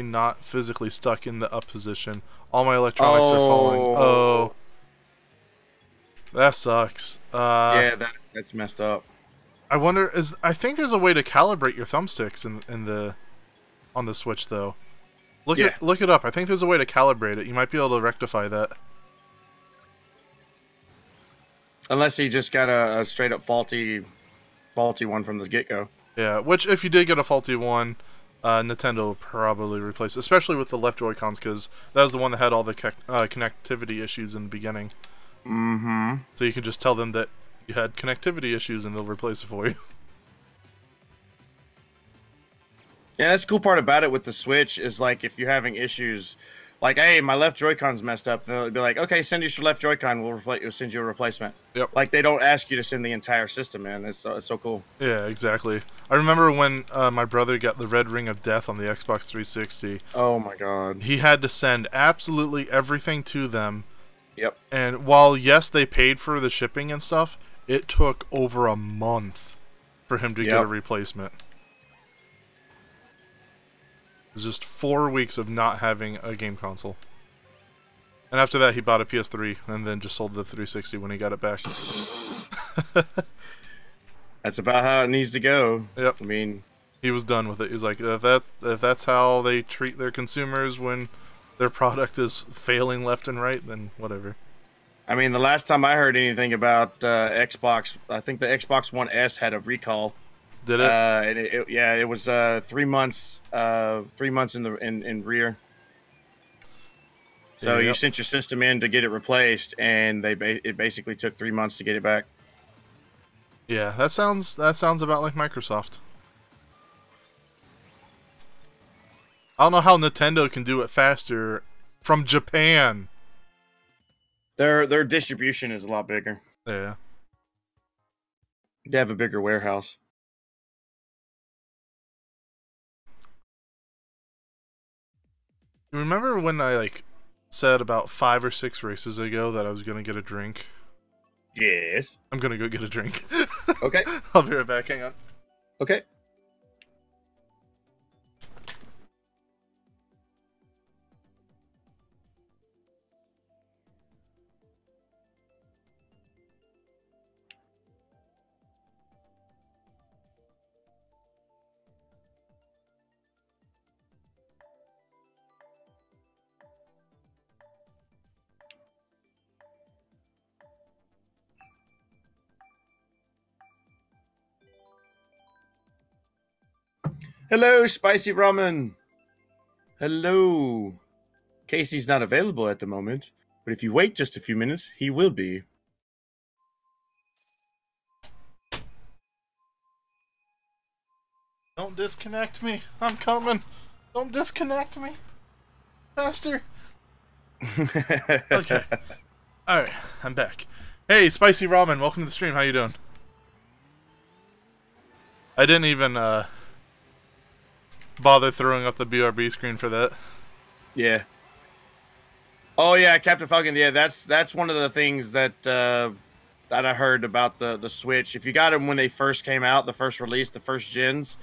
not physically stuck in the up position. All my electronics are falling. Oh, that sucks. Yeah, that's messed up. I wonder I think there's a way to calibrate your thumbsticks on the Switch though. Look it up. I think there's a way to calibrate it. You might be able to rectify that. Unless he just got a straight up faulty one from the get-go. Yeah, which if you did get a faulty one, Nintendo will probably replace it, especially with the left Joy-Cons, because that was the one that had all the connectivity issues in the beginning. Mm-hmm. So you can just tell them that you had connectivity issues and they'll replace it for you. Yeah, that's the cool part about it with the Switch is like if you're having issues, like, hey, my left Joy-Con's messed up, they'll be like, okay, send us your left Joy-Con, we'll send you a replacement. Yep. Like they don't ask you to send the entire system, man. It's so cool. Yeah, exactly. I remember when my brother got the Red Ring of Death on the Xbox 360. Oh my god. He had to send absolutely everything to them. Yep. And while, yes, they paid for the shipping and stuff, it took over a month for him to get a replacement. It was just 4 weeks of not having a game console. And after that, he bought a PS3 and then just sold the 360 when he got it back. That's about how it needs to go. Yep. I mean, he was done with it. He's like, if that's how they treat their consumers when their product is failing left and right, then whatever. I mean, the last time I heard anything about Xbox, I think the Xbox One S had a recall. Did it? And it was 3 months. 3 months in rear. So you sent your system in to get it replaced, and it basically took 3 months to get it back. Yeah, that sounds about like Microsoft. I don't know how Nintendo can do it faster from Japan. Their distribution is a lot bigger. Yeah. They have a bigger warehouse. You remember when I said about 5 or 6 races ago that I was gonna get a drink? Yes. I'm gonna go get a drink. Okay. I'll be right back. Hang on. Okay. Hello, Spicy Ramen. Hello. Casey's not available at the moment, but if you wait just a few minutes, he will be. Don't disconnect me. I'm coming. Don't disconnect me. Faster. Okay. Alright, I'm back. Hey, Spicy Ramen, welcome to the stream. How you doing? I didn't even bother throwing up the BRB screen for that. Yeah. Oh yeah, Captain Falcon. Yeah, that's one of the things that that I heard about the Switch. If you got them when they first came out, the first release, the first gens,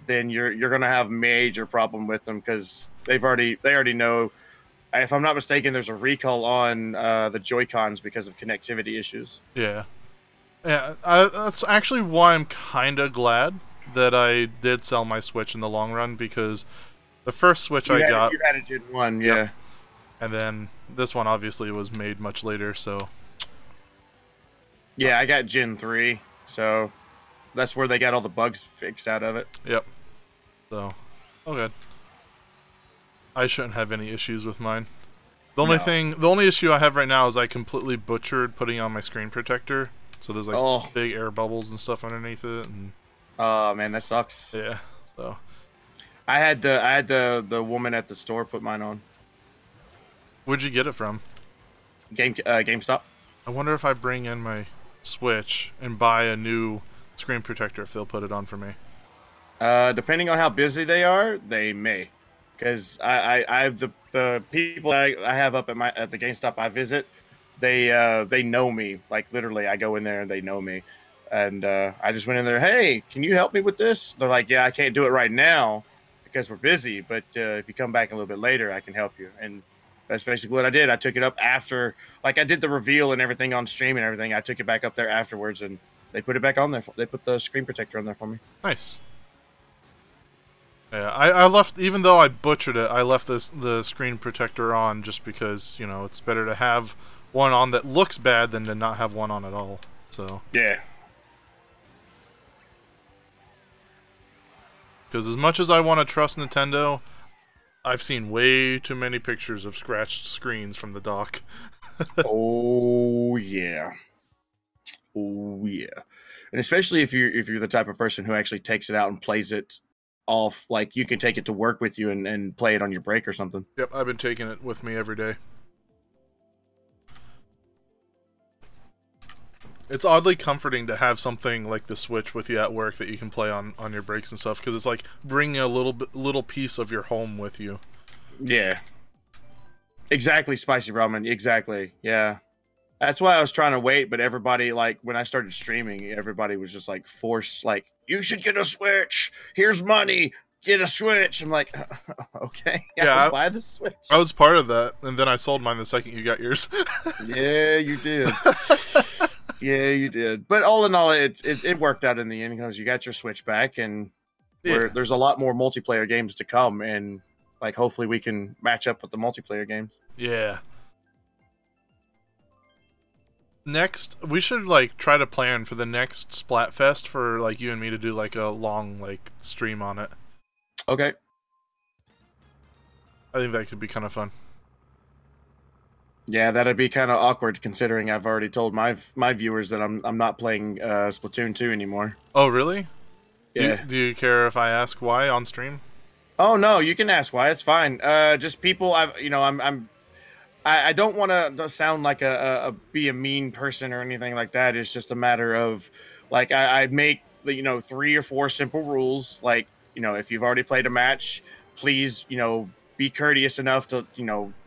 then you're gonna have major problem with them because they already know. If I'm not mistaken, there's a recall on the Joy-Cons because of connectivity issues. Yeah. Yeah, that's actually why I'm kind of glad that I did sell my Switch in the long run, because the first Switch I got... You had a Gen 1, yeah. Yep. And then this one obviously was made much later, so... Yeah, I got Gen 3, so that's where they got all the bugs fixed out of it. Yep. So, okay. I shouldn't have any issues with mine. The only issue I have right now is I completely butchered putting on my screen protector. So there's big air bubbles and stuff underneath it. And Oh man, that sucks. Yeah, so I had the woman at the store put mine on. where'd you get it from? GameStop. I wonder if I bring in my Switch and buy a new screen protector, if they'll put it on for me. Depending on how busy they are, they may. Because I have the people I have up at the GameStop I visit, they know me. Like literally, I go in there and they know me. And I just went in there. Hey, can you help me with this? They're like, yeah, I can't do it right now because we're busy. But if you come back a little bit later, I can help you. And that's basically what I did. I took it up after, like I did the reveal and everything on stream and everything. I took it back up there afterwards, and they put it back on there. They put the screen protector on there for me. Nice. Yeah, I left, even though I butchered it, I left the screen protector on just because, you know, it's better to have one on that looks bad than to not have one on at all. So yeah. Because as much as I want to trust Nintendo, I've seen way too many pictures of scratched screens from the dock. Oh yeah. Oh yeah. And especially if you're the type of person who actually takes it out and plays it off, like you can take it to work with you and play it on your break or something. Yep, I've been taking it with me every day. It's oddly comforting to have something like the Switch with you at work that you can play on your breaks and stuff, because it's like bringing a little piece of your home with you. Yeah. Exactly, Spicy Ramen. Exactly. Yeah. That's why I was trying to wait, but everybody, like, when I started streaming, everybody was just like like, you should get a Switch. Here's money. Get a Switch. I'm like, okay, yeah, buy the Switch. I was part of that, and then I sold mine the second you got yours. Yeah, you did. Yeah, you did. But all in all, it worked out in the end because you got your Switch back, and there's a lot more multiplayer games to come, and like hopefully we can match up with the multiplayer games. Yeah. Next, we should like try to plan for the next Splatfest for like you and me to do like a long like stream on it. Okay. I think that could be kind of fun. Yeah, that'd be kind of awkward considering I've already told my viewers that I'm not playing Splatoon 2 anymore. Oh, really? Yeah. Do you care if I ask why on stream? Oh no, you can ask why. It's fine. Just people. I don't want to sound like be a mean person or anything like that. It's just a matter of like I make 3 or 4 simple rules. Like if you've already played a match, please be courteous enough to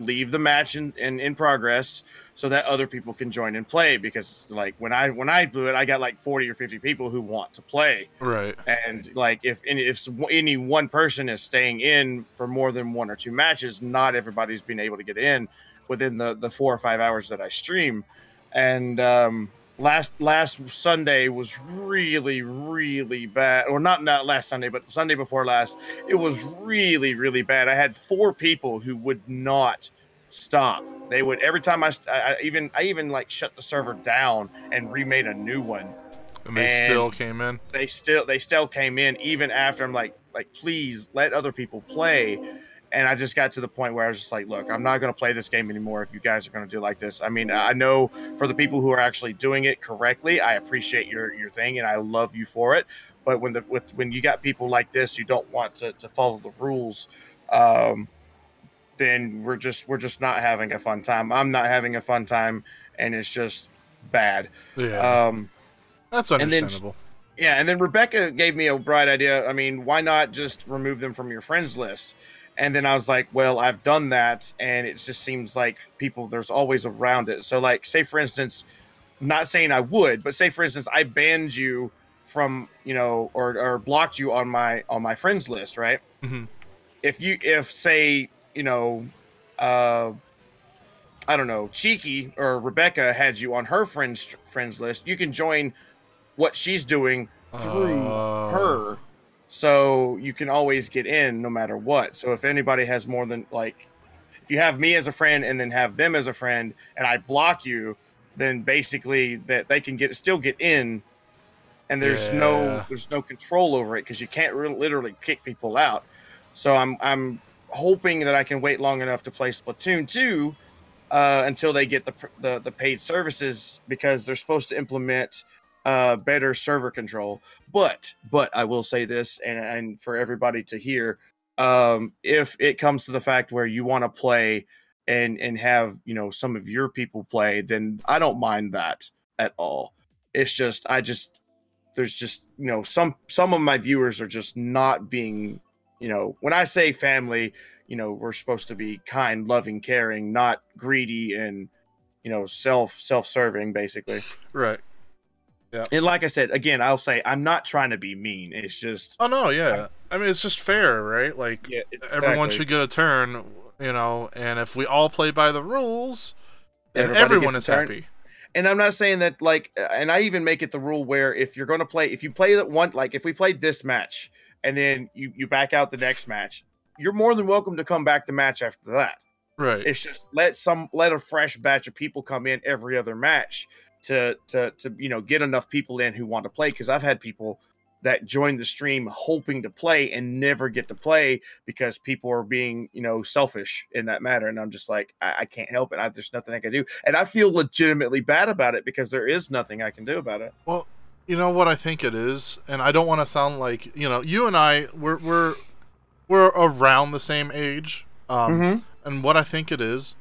leave the match in progress so that other people can join and play, because like when I blew it, I got like 40 or 50 people who want to play, right? And like if any one person is staying in for more than 1 or 2 matches, not everybody's been able to get in within the 4 or 5 hours that I stream. And last Sunday was really bad, or not last Sunday, but Sunday before last, it was really bad. I had 4 people who would not stop. They would, every time I even like shut the server down and remade a new one, and they still came in. They still came in even after. I'm like please let other people play. And I just got to the point where I was just like, look, I'm not going to play this game anymore if you guys are going to do like this. I mean, I know for the people who are actually doing it correctly, I appreciate your thing and I love you for it. But when you got people like this, you don't want to follow the rules, then we're just not having a fun time. I'm not having a fun time, and it's just bad. Yeah. That's understandable. And then Rebecca gave me a bright idea. I mean, why not just remove them from your friends list? And then I was like, well, I've done that, and it just seems like there's always around it. So, like, say, for instance, I'm not saying I would, but say, for instance, I banned you from, or blocked you on my friends list, right? Mm-hmm. If say, I don't know, Cheeky or Rebecca had you on her friends list, you can join what she's doing through her. So you can always get in no matter what. So if anybody has more than if you have me as a friend and then have them as a friend and I block you, then basically that they can still get in, and there's no control over it because you can't literally kick people out. So I'm hoping that I can wait long enough to play Splatoon 2 until they get the paid services, because they're supposed to implement better server control. But I will say this, and for everybody to hear, if it comes to the fact where you want to play and have, you know, some of your people play, then I don't mind that at all. It's just there's just, you know, some of my viewers are just not being, you know, when I say family, you know, we're supposed to be kind, loving, caring, not greedy and, you know, self-serving basically. Right. Yeah. And like I said, again, I'll say I'm not trying to be mean. It's just, oh no, yeah. I mean, it's just fair, right? Like, yeah, everyone should get a turn, you know. And if we all play by the rules, then everyone is happy. And I'm not saying that, like, and I even make it the rule where if you're going to play, if you play that one, like if we played this match and then you back out the next match, you're more than welcome to come back the match after that. Right. It's just let a fresh batch of people come in every other match to you know, get enough people in who want to play, because I've had people that join the stream hoping to play and never get to play because people are being, you know, selfish in that matter. And I'm just like, I can't help it. There's nothing I can do. And I feel legitimately bad about it because there is nothing I can do about it. Well, you know what I think it is, and I don't want to sound like, you know, you and I, we're around the same age. And what I think it is,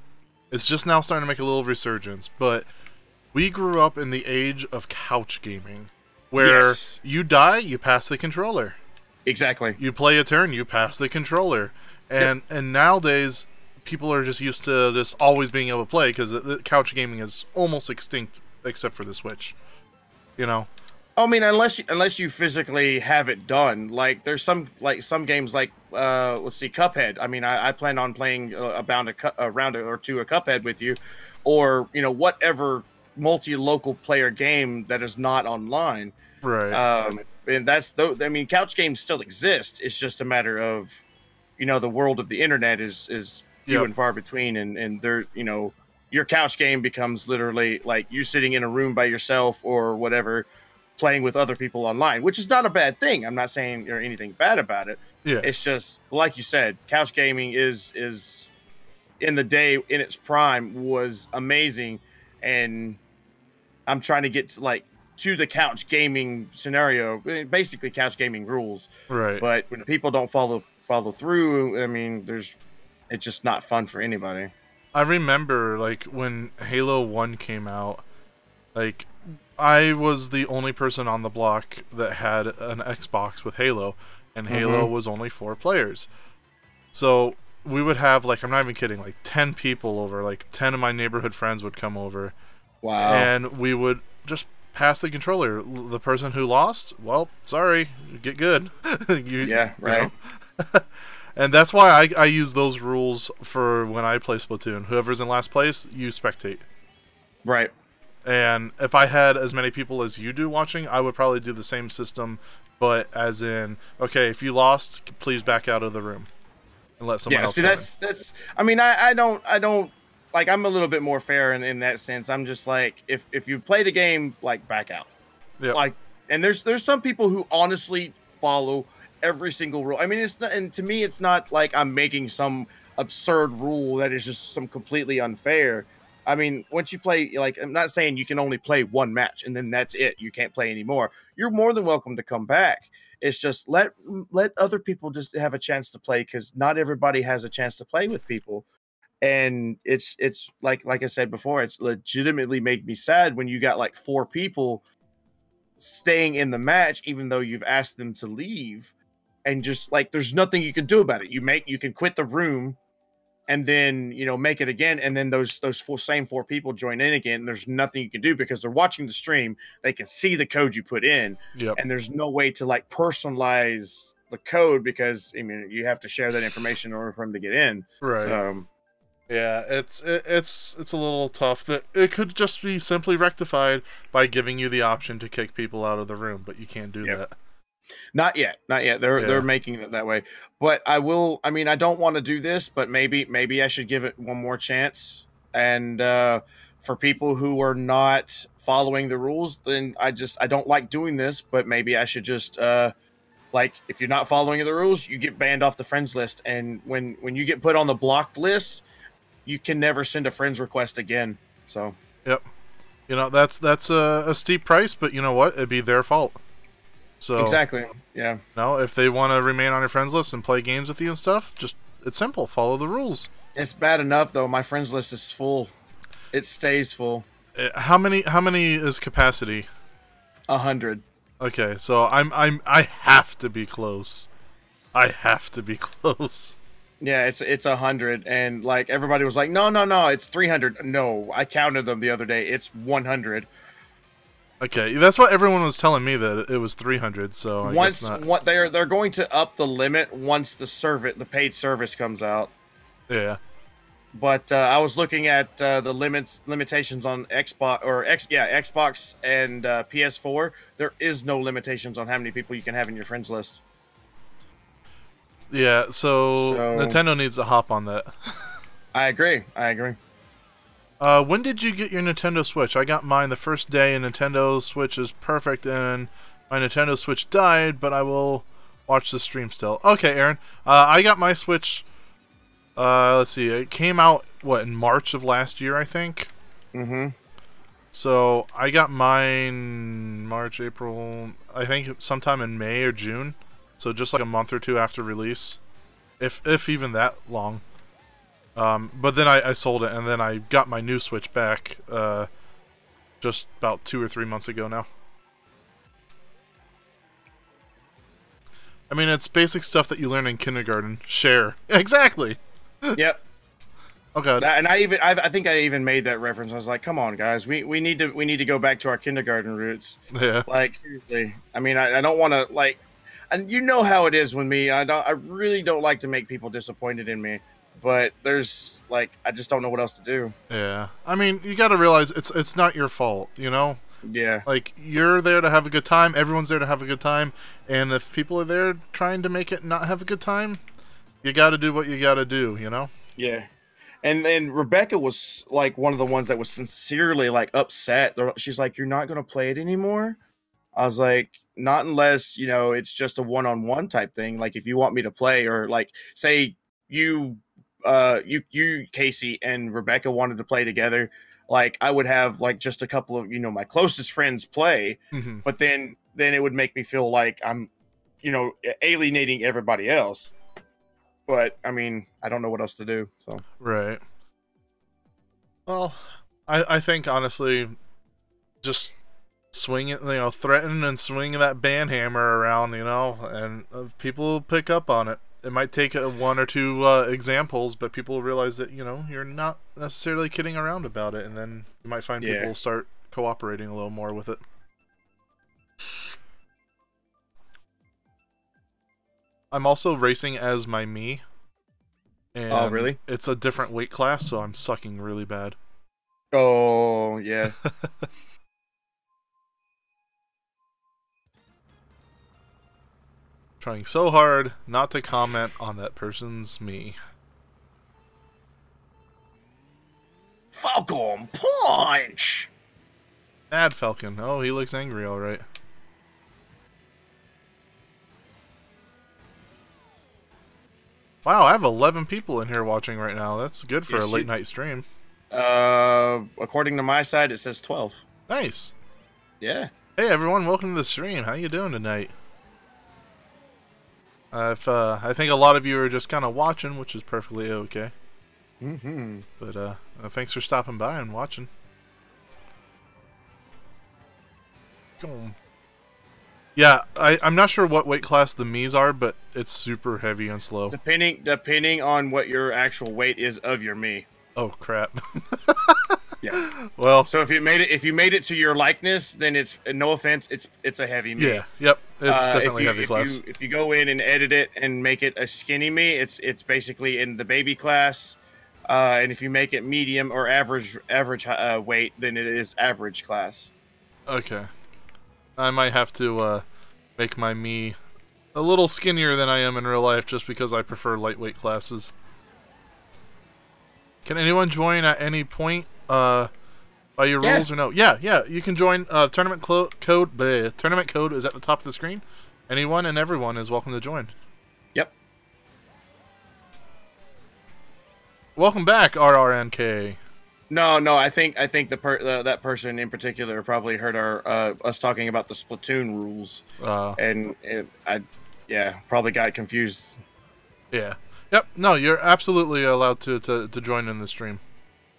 it's just now starting to make a little resurgence, but we grew up in the age of couch gaming, where you die, you pass the controller. Exactly. You play a turn, you pass the controller. And nowadays, people are just used to just always being able to play, because the couch gaming is almost extinct, except for the Switch. You know? I mean, unless you physically have it done. Like, there's some games like, let's see, Cuphead. I mean, I plan on playing a round or two of Cuphead with you, or, you know, whatever multi-local player game that is not online. Right. And that's I mean, couch games still exist. It's just a matter of, you know, the world of the internet is few and far between, and there, you know, your couch game becomes literally like you sitting in a room by yourself or whatever, playing with other people online, which is not a bad thing. I'm not saying or anything bad about it. Yeah. It's just, like you said, couch gaming is in the day, in its prime, was amazing, and I'm trying to get to the couch gaming scenario, basically couch gaming rules. Right. But when people don't follow through, I mean, it's just not fun for anybody. I remember, like, when Halo 1 came out, like, I was the only person on the block that had an Xbox with Halo, and Halo was only 4 players. So we would have, like, I'm not even kidding, like 10 people over, like 10 of my neighborhood friends would come over. Wow. And we would just pass the controller. The person who lost, well, sorry, get good. Yeah, right. You know? And that's why I use those rules for when I play Splatoon. Whoever's in last place, you spectate. Right. And if I had as many people as you do watching, I would probably do the same system, but as in, okay, if you lost, please back out of the room and let someone else. Yeah, see, that's. I mean, I don't like. I'm a little bit more fair in that sense. I'm just like, if you played a game, like, back out. Yeah. Like, and there's some people who honestly follow every single rule. I mean, it's not, and to me, it's not like I'm making some absurd rule that is just some completely unfair. I mean, once you play, like, I'm not saying you can only play one match and then that's it. You can't play anymore. You're more than welcome to come back. It's just let other people just have a chance to play, because not everybody has a chance to play with people. And it's like I said before, it's legitimately made me sad when you got like 4 people staying in the match, even though you've asked them to leave, and just like, there's nothing you can do about it. You can quit the room and then, you know, make it again, and then those same 4 people join in again, and there's nothing you can do because they're watching the stream. They can see the code you put in. Yep. And there's no way to like personalize the code, because I mean, you have to share that information in order for them to get in. Right. So, yeah, it's a little tough. That it could just be simply rectified by giving you the option to kick people out of the room, but you can't do that. Not yet. They're making it that way. But I will. I mean, I don't want to do this, but maybe I should give it one more chance. And for people who are not following the rules, then I don't like doing this. But maybe I should just like, if you're not following the rules, you get banned off the friends list. And when you get put on the blocked list, you can never send a friends request again. So. Yep. You know, that's a steep price, but you know what? It'd be their fault. So Exactly. Yeah. no, if they want to remain on your friends list and play games with you and stuff, just it's simple. Follow the rules. It's bad enough though. My friends list is full. It stays full. How many is capacity? 100. Okay, so I have to be close. I have to be close. Yeah, it's 100, and like everybody was like, no, it's 300. No, I counted them the other day. It's 100. Okay, that's what everyone was telling me, that it was 300. So I guess not. What they're going to up the limit once the paid service comes out. Yeah. But I was looking at the limitations on Xbox and PS4. There is no limitations on how many people you can have in your friends list. Yeah, so Nintendo needs to hop on that. I agree. When did you get your Nintendo Switch? I got mine the first day, and Nintendo Switch is perfect, and my Nintendo Switch died, but I will watch the stream still. Okay, Aaron. I got my Switch, let's see, it came out, in March of last year, I think? Mm-hmm. So, I got mine March, April, I think sometime in May or June. So just like a month or two after release, if even that long. But then I sold it, and then I got my new Switch back just about 2 or 3 months ago now. I mean, it's basic stuff that you learn in kindergarten. Share. Exactly. Yep. Okay. And I think I even made that reference. I was like, come on, guys, we need to go back to our kindergarten roots. Yeah. Like, seriously. I mean, I don't want to, like. And you know how it is with me. I really don't like to make people disappointed in me, but there's like I just don't know what else to do. Yeah, I mean, you got to realize it's not your fault, you know. Yeah. Like, you're there to have a good time. Everyone's there to have a good time, and if people are there trying to make it not have a good time, you got to do what you got to do, you know. Yeah. And Rebecca was like one of the ones that was sincerely like upset. She's like, "You're not gonna play it anymore?" I was like, not unless, you know, it's just a one-on-one type thing. Like if you want me to play, or like say you Casey and Rebecca wanted to play together, like I would have like just a couple of, you know, my closest friends play, but then it would make me feel like I'm, you know, alienating everybody else. But I mean, I don't know what else to do. So right. Well, I think honestly, just swing it, you know, threaten and swing that band hammer around, you know, and people pick up on it. It might take one or two examples, but people realize that, you know, you're not necessarily kidding around about it, and then you might find people start cooperating a little more with it. I'm also racing as my Mii. And oh, really? It's a different weight class, so I'm sucking really bad. Oh, yeah. Trying so hard not to comment on that person's Mii. Falcon Punch! Mad Falcon. Oh, he looks angry, alright. Wow, I have 11 people in here watching right now. That's good for a late night stream. According to my side, it says 12. Nice. Yeah. Hey everyone, welcome to the stream. How you doing tonight? I think a lot of you are just kind of watching, which is perfectly okay. But thanks for stopping by and watching. Come on. Yeah, I'm not sure what weight class the Mii's are, but it's super heavy and slow. Depending on what your actual weight is of your Mii. Oh crap. Yeah. Well, so if you made it to your likeness, then it's, no offense, it's a heavy Mii. Yeah. Yep. It's definitely heavy class. If you go in and edit it and make it a skinny Mii, it's basically in the baby class. And if you make it medium or average weight, then it is average class. Okay. I might have to make my Mii a little skinnier than I am in real life, just because I prefer lightweight classes. Can anyone join at any point by your rules or no? Yeah, you can join. Tournament code. The tournament code is at the top of the screen. Anyone and everyone is welcome to join. Yep. Welcome back, RRNK. No. I think that person in particular probably heard our us talking about the Splatoon rules, and yeah, probably got confused. Yeah. Yep. No, you're absolutely allowed to join in the stream.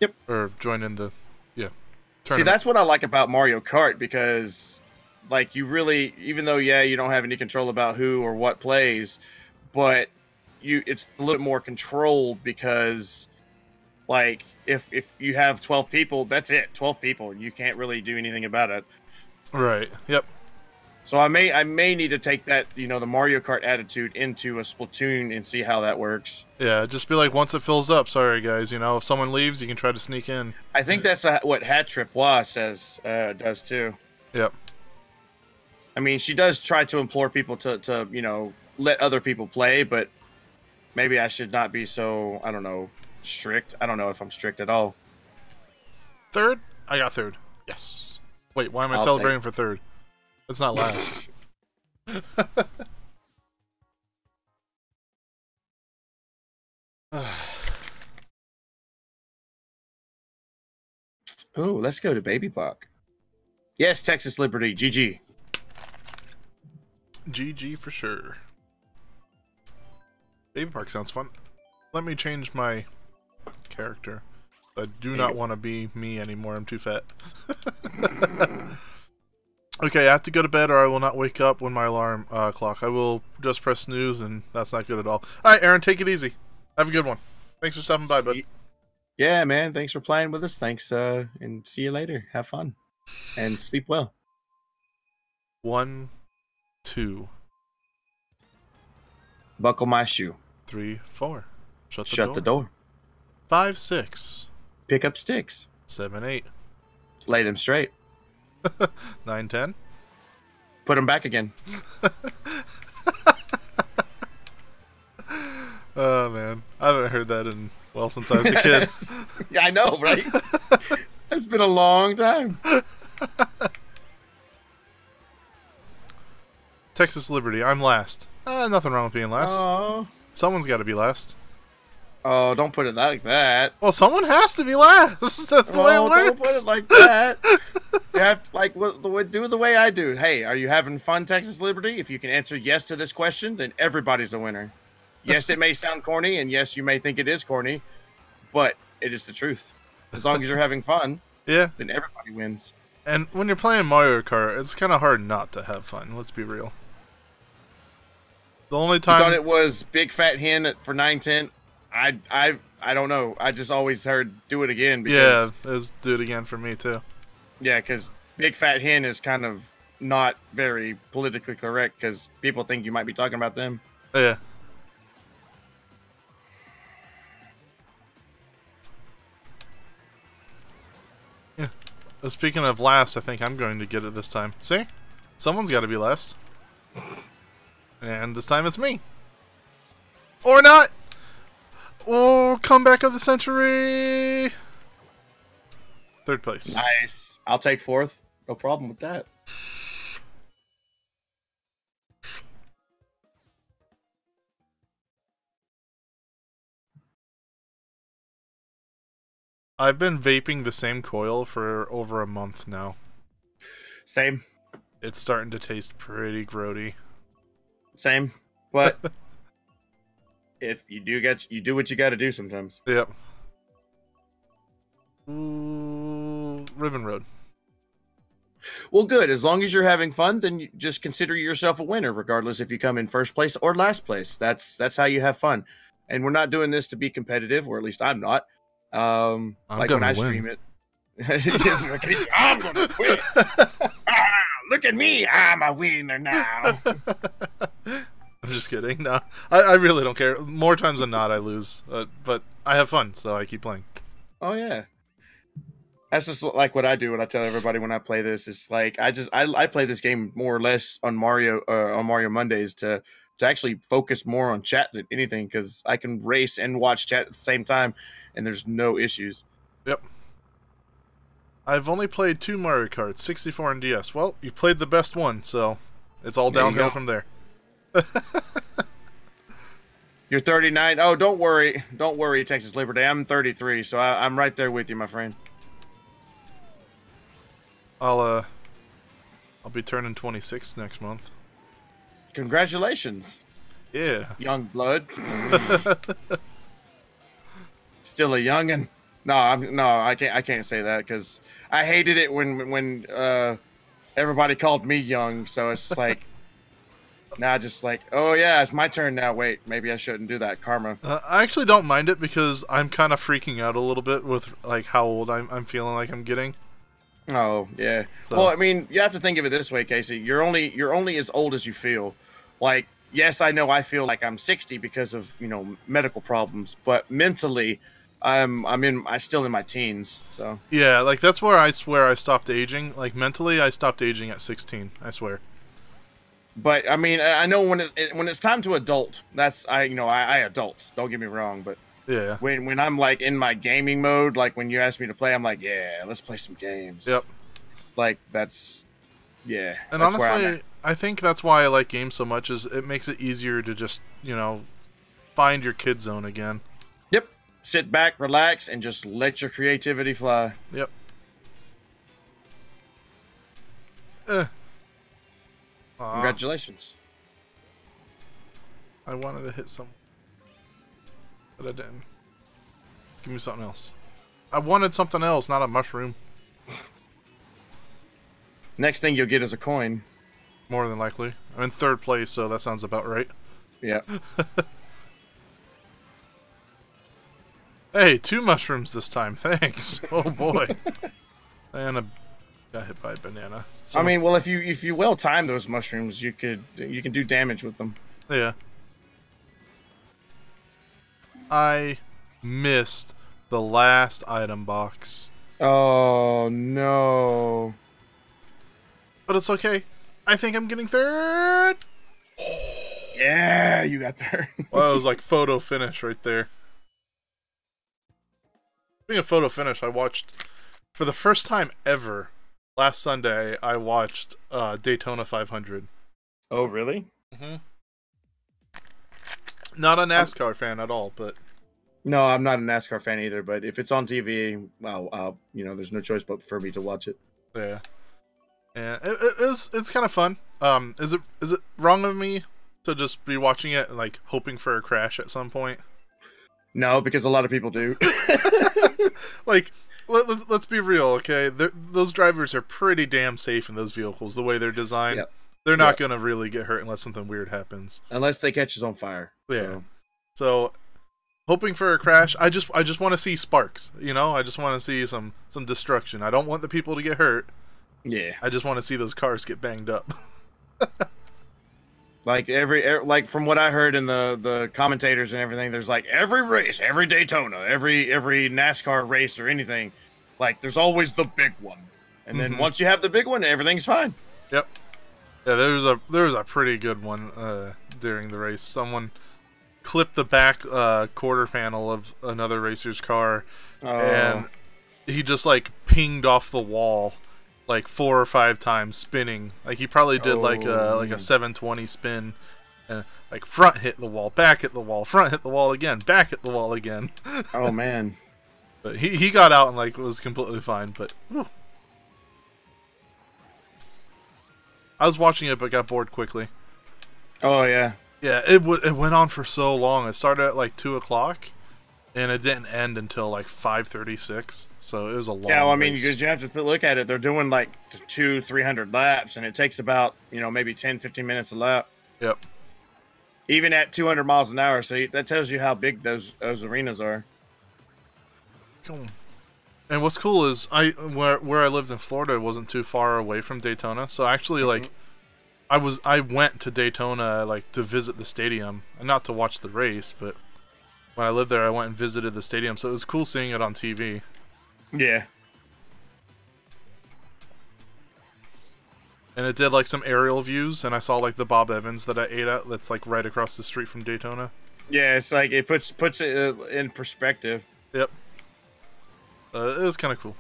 Yep. Or join in the See, tournament. that's what I like about Mario Kart, because like you really, even though you don't have any control about who or what plays, but it's a little more controlled, because like if you have 12 people, that's it, 12 people, you can't really do anything about it. Right. Yep. So I may need to take that, the Mario Kart attitude into a Splatoon and see how that works. Yeah, just be like, once it fills up, sorry guys, if someone leaves, you can try to sneak in. I think that's what Hat Tripois says does too. Yep. I mean, she does try to implore people to let other people play, but maybe I should not be so, I don't know, strict. I don't know if I'm strict at all. Third? I got third. Yes. Wait, why am I celebrating for third? That's not last. Oh, let's go to Baby Buck. Yes, Texas Liberty. GG. GG for sure. Baby Park sounds fun. Let me change my character. I do not want to be me anymore. I'm too fat. Okay, I have to go to bed or I will not wake up when my alarm clock. I will just press snooze, and that's not good at all. Alright, Aaron, take it easy. Have a good one. Thanks for stopping by, bud. Yeah, man. Thanks for playing with us. Thanks, and see you later. Have fun. And sleep well. 1, 2. Buckle my shoe. 3, 4. Shut the door. 5, 6. Pick up sticks. 7, 8. Lay them straight. 9, 10. Put them back again. Oh, man. I haven't heard that since I was a kid. Yeah, I know, right? It's been a long time. Texas Liberty, I'm last. Nothing wrong with being last. Oh, Someone's got to be last. oh, don't put it like that. Well, someone has to be last. That's the way it works. Don't put it like that. You have to, do the way I do. Hey, are you having fun, Texas Liberty? If you can answer yes to this question, then everybody's a winner. Yes, it may sound corny, and yes, you may think it is corny, but it is the truth. As long as you're having fun, Yeah. then everybody wins. And when you're playing Mario Kart, it's kind of hard not to have fun. Let's be real. The only You time thought it was Big Fat Hen for 910. I don't know. I just always heard do it again. Because, let's do it again for me too. Yeah, because Big Fat Hen is kind of not very politically correct, because people think you might be talking about them. Yeah. Yeah. Speaking of last, I think I'm going to get it this time. See? Someone's got to be last. And this time it's me. Or not! Oh, comeback of the century! Third place. Nice. I'll take fourth. No problem with that. I've been vaping the same coil for over a month now. Same. It's starting to taste pretty grody. Same. But if you do what you got to do sometimes. Yep. Ooh, Ribbon Road. Well, good. As long as you're having fun, then you just consider yourself a winner, regardless if you come in first place or last place. That's how you have fun. And we're not doing this to be competitive, or at least I'm not. Like when I stream it. I'm gonna win. Look at me, I'm a winner now. I'm just kidding. No, I really don't care. More times than not, I lose. But I have fun, so I keep playing. Oh yeah. That's just like what I do when I tell everybody when I play this. It's like I play this game more or less on Mario Mondays to actually focus more on chat than anything, because I can race and watch chat at the same time, and there's no issues. Yep. I've only played 2 Mario Karts, 64 and DS. Well, you've played the best one, so it's all downhill from there. You're 39. Oh, don't worry, Texas Liberty. I'm 33, so I'm right there with you, my friend. I'll be turning 26 next month. Congratulations. Yeah. Young blood. Still a youngin'. No, I can't say that because I hated it when everybody called me young. So it's like now just like, oh yeah, it's my turn now. Wait, maybe I shouldn't do that. Karma. I actually don't mind it because I'm kind of freaking out a little bit with like how old I'm feeling like I'm getting. Oh yeah. So. Well, I mean, you have to think of it this way, Casey. You're only as old as you feel. Like, yes, I know I feel like I'm 60 because of medical problems, but mentally, I'm still in my teens. So yeah, like that's where I swear I stopped aging. Like mentally, I stopped aging at 16. I swear. But I mean, I know when it's time to adult, that's I adult. Don't get me wrong, but yeah, when I'm like in my gaming mode, like when you ask me to play, I'm like, yeah, let's play some games. Yep. It's like that's yeah. And that's honestly, I think that's why I like games so much. Is it makes it easier to just find your kid zone again. Yep. Sit back, relax, and just let your creativity fly. Yep. Congratulations. I wanted to hit some, but I didn't. Give me something else. I wanted something else, not a mushroom. Next thing you'll get is a coin. More than likely. I'm in 3rd place, so that sounds about right. Yeah. Hey, 2 mushrooms this time. Thanks. Oh boy. And I got hit by a banana. So, I mean, well, if you well time those mushrooms, you can do damage with them. Yeah. I missed the last item box. Oh no. But it's okay. I think I'm getting 3rd. Yeah, you got 3rd. Well, it was like photo finish right there. Speaking of photo finish, I watched, for the first time ever, last Sunday, I watched Daytona 500. Oh, really? Mm-hmm. Not a NASCAR fan at all, but... No, I'm not a NASCAR fan either, but if it's on TV, well, there's no choice but for me to watch it. Yeah. And it's kind of fun. Is it wrong of me to just be watching it and like hoping for a crash at some point? No, because a lot of people do. Like, let's be real, okay? Those drivers are pretty damn safe in those vehicles, the way they're designed. Yep. They're not going to really get hurt unless something weird happens. Unless they catch us on fire. Yeah. So hoping for a crash. I just want to see sparks, I just want to see some destruction. I don't want the people to get hurt. Yeah. I just want to see those cars get banged up. Like like from what I heard in the commentators and everything, there's like every race, every Daytona, every NASCAR race or anything, like there's always the big one. And then once you have the big one, everything's fine. Yep. Yeah, there was a pretty good one during the race. Someone clipped the back quarter panel of another racer's car, and he just like pinged off the wall like 4 or 5 times, spinning. Like he probably did like a 720 spin, and like front hit the wall, back hit the wall, front hit the wall again, back hit the wall again. Oh man! But he got out and like was completely fine. But whew. I was watching it, but got bored quickly. Oh yeah. Yeah, it went on for so long. It started at like 2 o'clock, and it didn't end until like 5:36. So it was a long. Yeah, well, I mean, race. because you have to look at it. They're doing like 200-300 laps, and it takes about maybe 10-15 minutes a lap. Yep. Even at 200 miles an hour, so that tells you how big those arenas are. Cool. And what's cool is where I lived in Florida wasn't too far away from Daytona, so actually like I went to Daytona like to visit the stadium, and not to watch the race, but when I lived there I went and visited the stadium, so it was cool seeing it on TV. Yeah. And it did like some aerial views, and I saw like the Bob Evans that I ate at that's like right across the street from Daytona. Yeah, it's like it puts it in perspective. Yep. It was kind of cool.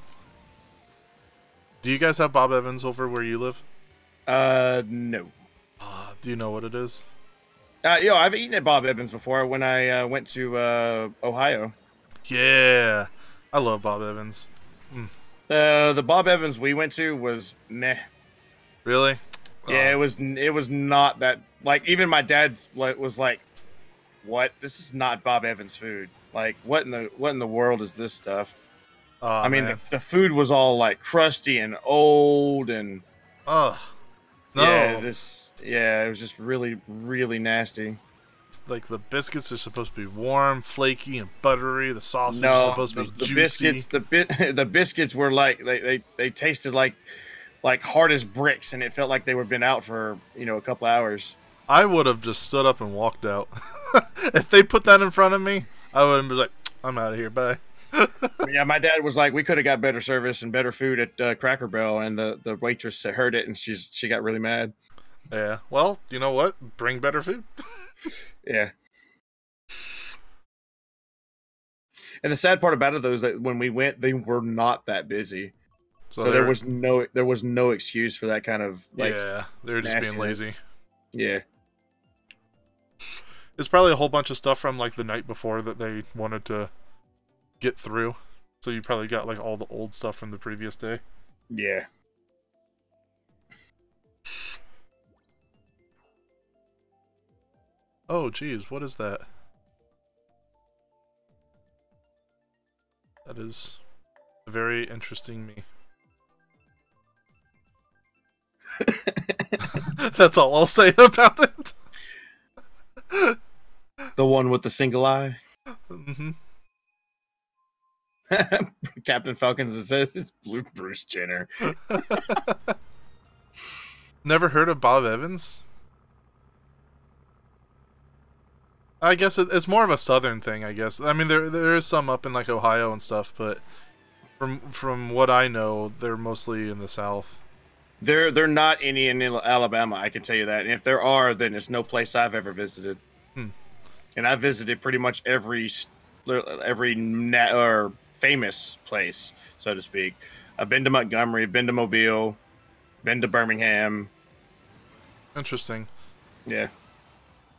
Do you guys have Bob Evans over where you live? No. Do you know what it is? I've eaten at Bob Evans before when I went to Ohio. Yeah, I love Bob Evans. The Bob Evans we went to was meh. Really? Yeah, it was not that, like, even my dad was like, "What? This is not Bob Evans food. Like, what in the world is this stuff?" Oh, I mean, man. the food was all like crusty and old, and Oh, no. yeah, it was just really, really nasty. Like, the biscuits are supposed to be warm, flaky, and buttery. The sausage is No, supposed to be the juicy. biscuits, the biscuits were like they tasted like hard as bricks, and it felt like they were been out for a couple hours. I would have just stood up and walked out. If they put that in front of me, I would have been like, I'm out of here, bye. Yeah, my dad was like, we could have got better service and better food at Cracker Barrel, and the waitress heard it, and she got really mad. Yeah, well, you know what? Bring better food. Yeah. And the sad part about it, though, is that when we went, they were not that busy, so there was no excuse for that kind of yeah, they're just being lazy. Yeah. It's probably a whole bunch of stuff from like the night before that they wanted to get through. So you probably got like all the old stuff from the previous day. Yeah. Oh, geez, what is that? That is a very interesting me. That's all I'll say about it. The one with the single eye. Mm-hmm. Captain Falcons, it says it's Blue Bruce Jenner. Never heard of Bob Evans? I guess it's more of a southern thing, I guess. I mean, there is some up in like Ohio and stuff, but from what I know, they're mostly in the South. They're not any in Alabama, I can tell you that. And if there are, then it's no place I've ever visited. And I visited pretty much every famous place, so to speak. I've been to Montgomery, been to Mobile, been to Birmingham. Interesting. Yeah.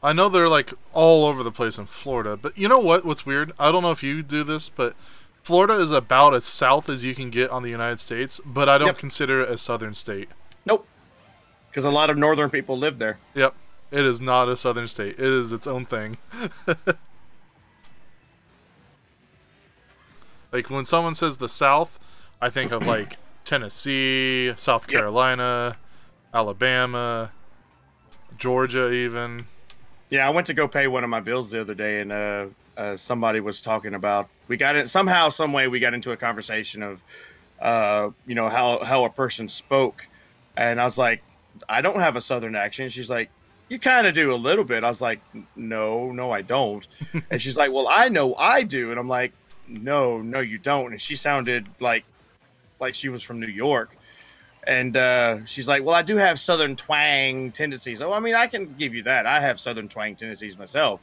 I know they're like all over the place in Florida, but you know what's weird? I don't know if you do this, but Florida is about as south as you can get on the United States, but I don't consider it a southern state. Nope. Because a lot of northern people live there. Yep. It is not a southern state. It is its own thing. Like when someone says the South, I think of like Tennessee, South Carolina, Alabama, Georgia even. Yeah, I went to go pay one of my bills the other day, and somebody was talking about, we got it somehow, some way we got into a conversation of how a person spoke, and I was like, I don't have a southern accent. She's like, you kind of do a little bit. I was like, no I don't. And she's like, well, I know I do. And I'm like, no you don't. And she sounded like she was from New York. And she's like, well, I do have southern twang tendencies. Oh, I mean, I can give you that. I have southern twang tendencies myself.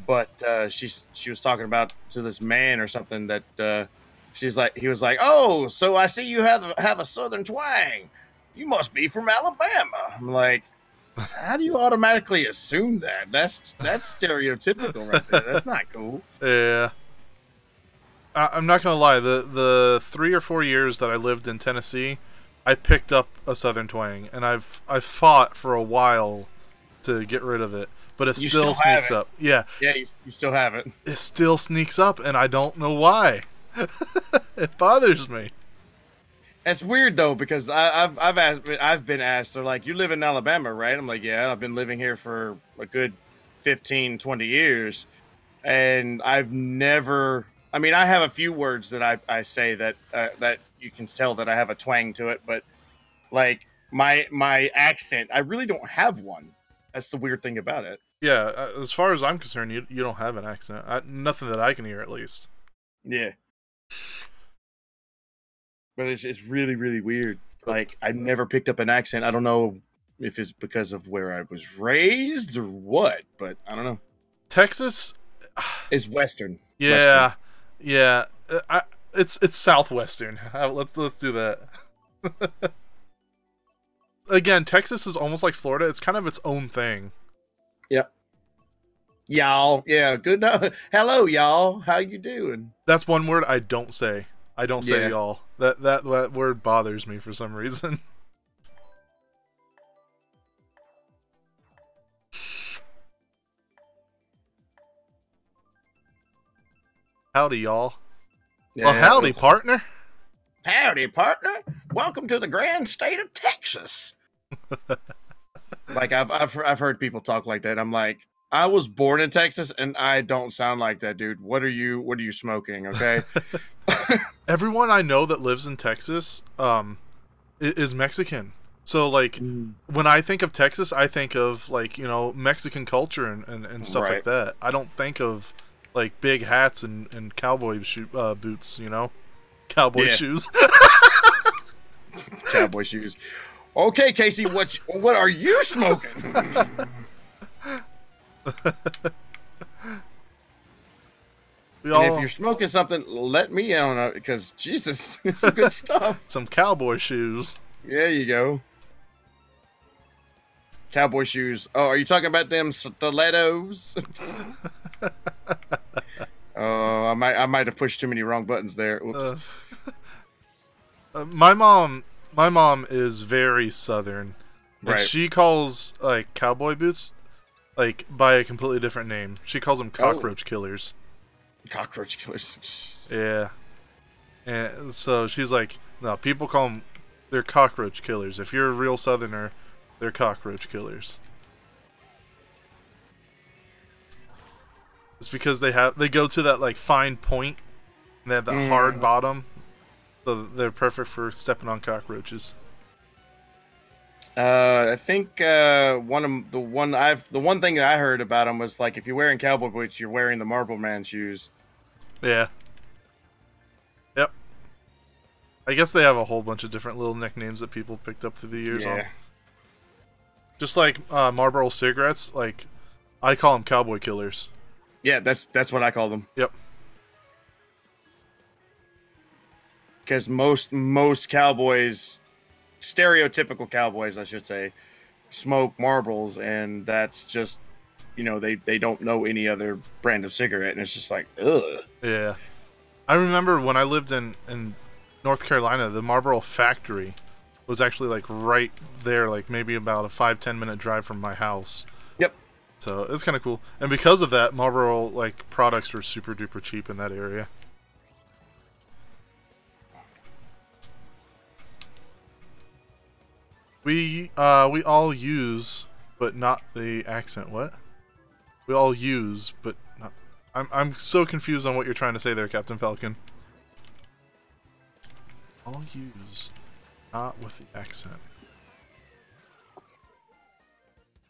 But she was talking about to this man or something that he was like, oh, so I see you have a southern twang. You must be from Alabama. I'm like, how do you automatically assume that? That's stereotypical right there. That's not cool. Yeah. I'm not gonna lie. The 3 or 4 years that I lived in Tennessee, I picked up a southern twang, and I've fought for a while to get rid of it, but it still sneaks up. Yeah. Yeah, you still have it. It still sneaks up, and I don't know why. It bothers me. It's weird though, because I've been asked, they're like, you live in Alabama, right? I'm like, yeah, I've been living here for a good 15, 20 years, and I've never. I mean, I have a few words that I say that you can tell that I have a twang to it, but like my accent, I really don't have one. That's the weird thing about it. Yeah, as far as I'm concerned, you don't have an accent. Nothing that I can hear, at least. Yeah. But it's really, really weird. Like, I never picked up an accent. I don't know if it's because of where I was raised or what, but I don't know. Texas is Western. Yeah. Western. Yeah. It's Southwestern. Let's do that. Again, Texas is almost like Florida. It's kind of its own thing. Yep. Y'all. Yeah, good. Hello, y'all. How you doing? That's one word I don't say. I don't say y'all. That word bothers me for some reason. Howdy, y'all. Yeah, Well, howdy, partner. Howdy, partner. Welcome to the grand state of Texas. Like I've heard people talk like that. I'm like, I was born in Texas and I don't sound like that, dude. What are you smoking? Okay. Everyone I know that lives in Texas is Mexican. So like when I think of Texas, I think of like, you know, Mexican culture and stuff like that. I don't think of like big hats and cowboy boots, you know? Cowboy shoes. Cowboy shoes. Okay, Casey, what are you smoking? And if you're smoking something, let me know, because Jesus, it's some good stuff. Some cowboy shoes. There you go. Cowboy shoes. Oh, are you talking about them stilettos? Oh, I might have pushed too many wrong buttons there. Oops. My mom is very Southern. Like she calls like cowboy boots like by a completely different name. She calls them cockroach killers. Cockroach killers. Jeez. Yeah. And so she's like, no, people call them, they're cockroach killers. If you're a real Southerner, they're cockroach killers. It's because they go to that like fine point and they have that hard bottom. So they're perfect for stepping on cockroaches. I think the one thing that I heard about them was like if you're wearing cowboy boots, you're wearing the Marble Man shoes. Yeah. Yep. I guess they have a whole bunch of different little nicknames that people picked up through the years on. Just like Marlboro cigarettes, like I call them cowboy killers. Yeah, that's what I call them. Yep. Because most cowboys, stereotypical cowboys, I should say, smoke Marlboros, and that's just, you know, they don't know any other brand of cigarette, and it's just like, ugh. Yeah. I remember when I lived in North Carolina, the Marlboro factory was actually like right there, like maybe about a 5-10 minute drive from my house. Yep. So it's kind of cool, and because of that, Marlboro like products were super duper cheap in that area. We all use, but not the accent. What? We all use, but not. I'm so confused on what you're trying to say there, Captain Falcon. All use, not with the accent.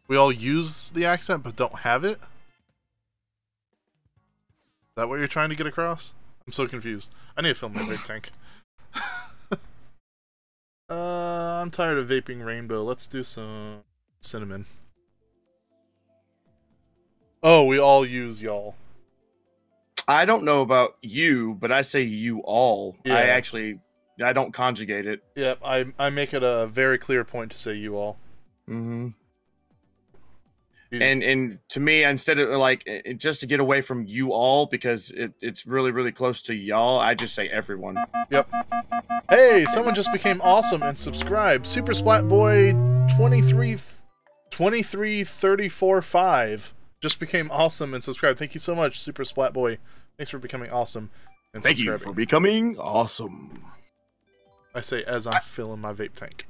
We all use the accent, but don't have it? Is that what you're trying to get across? I'm so confused. I need to fill my vape tank. I'm tired of vaping rainbow. Let's do some cinnamon. Oh, we all use y'all. I don't know about you, but I say you all. Yeah. I don't conjugate it. Yep, I make it a very clear point to say you all. Mm-hmm. And to me, instead of like just to get away from you all, because it's really, really close to y'all, I just say everyone. Yep. Hey, someone just became awesome and subscribed. Super Splat Boy 23345 just became awesome and subscribed. Thank you so much, Super Splat Boy. Thanks for becoming awesome and Thank subscribing. you for becoming awesome. I say as I'm filling my vape tank.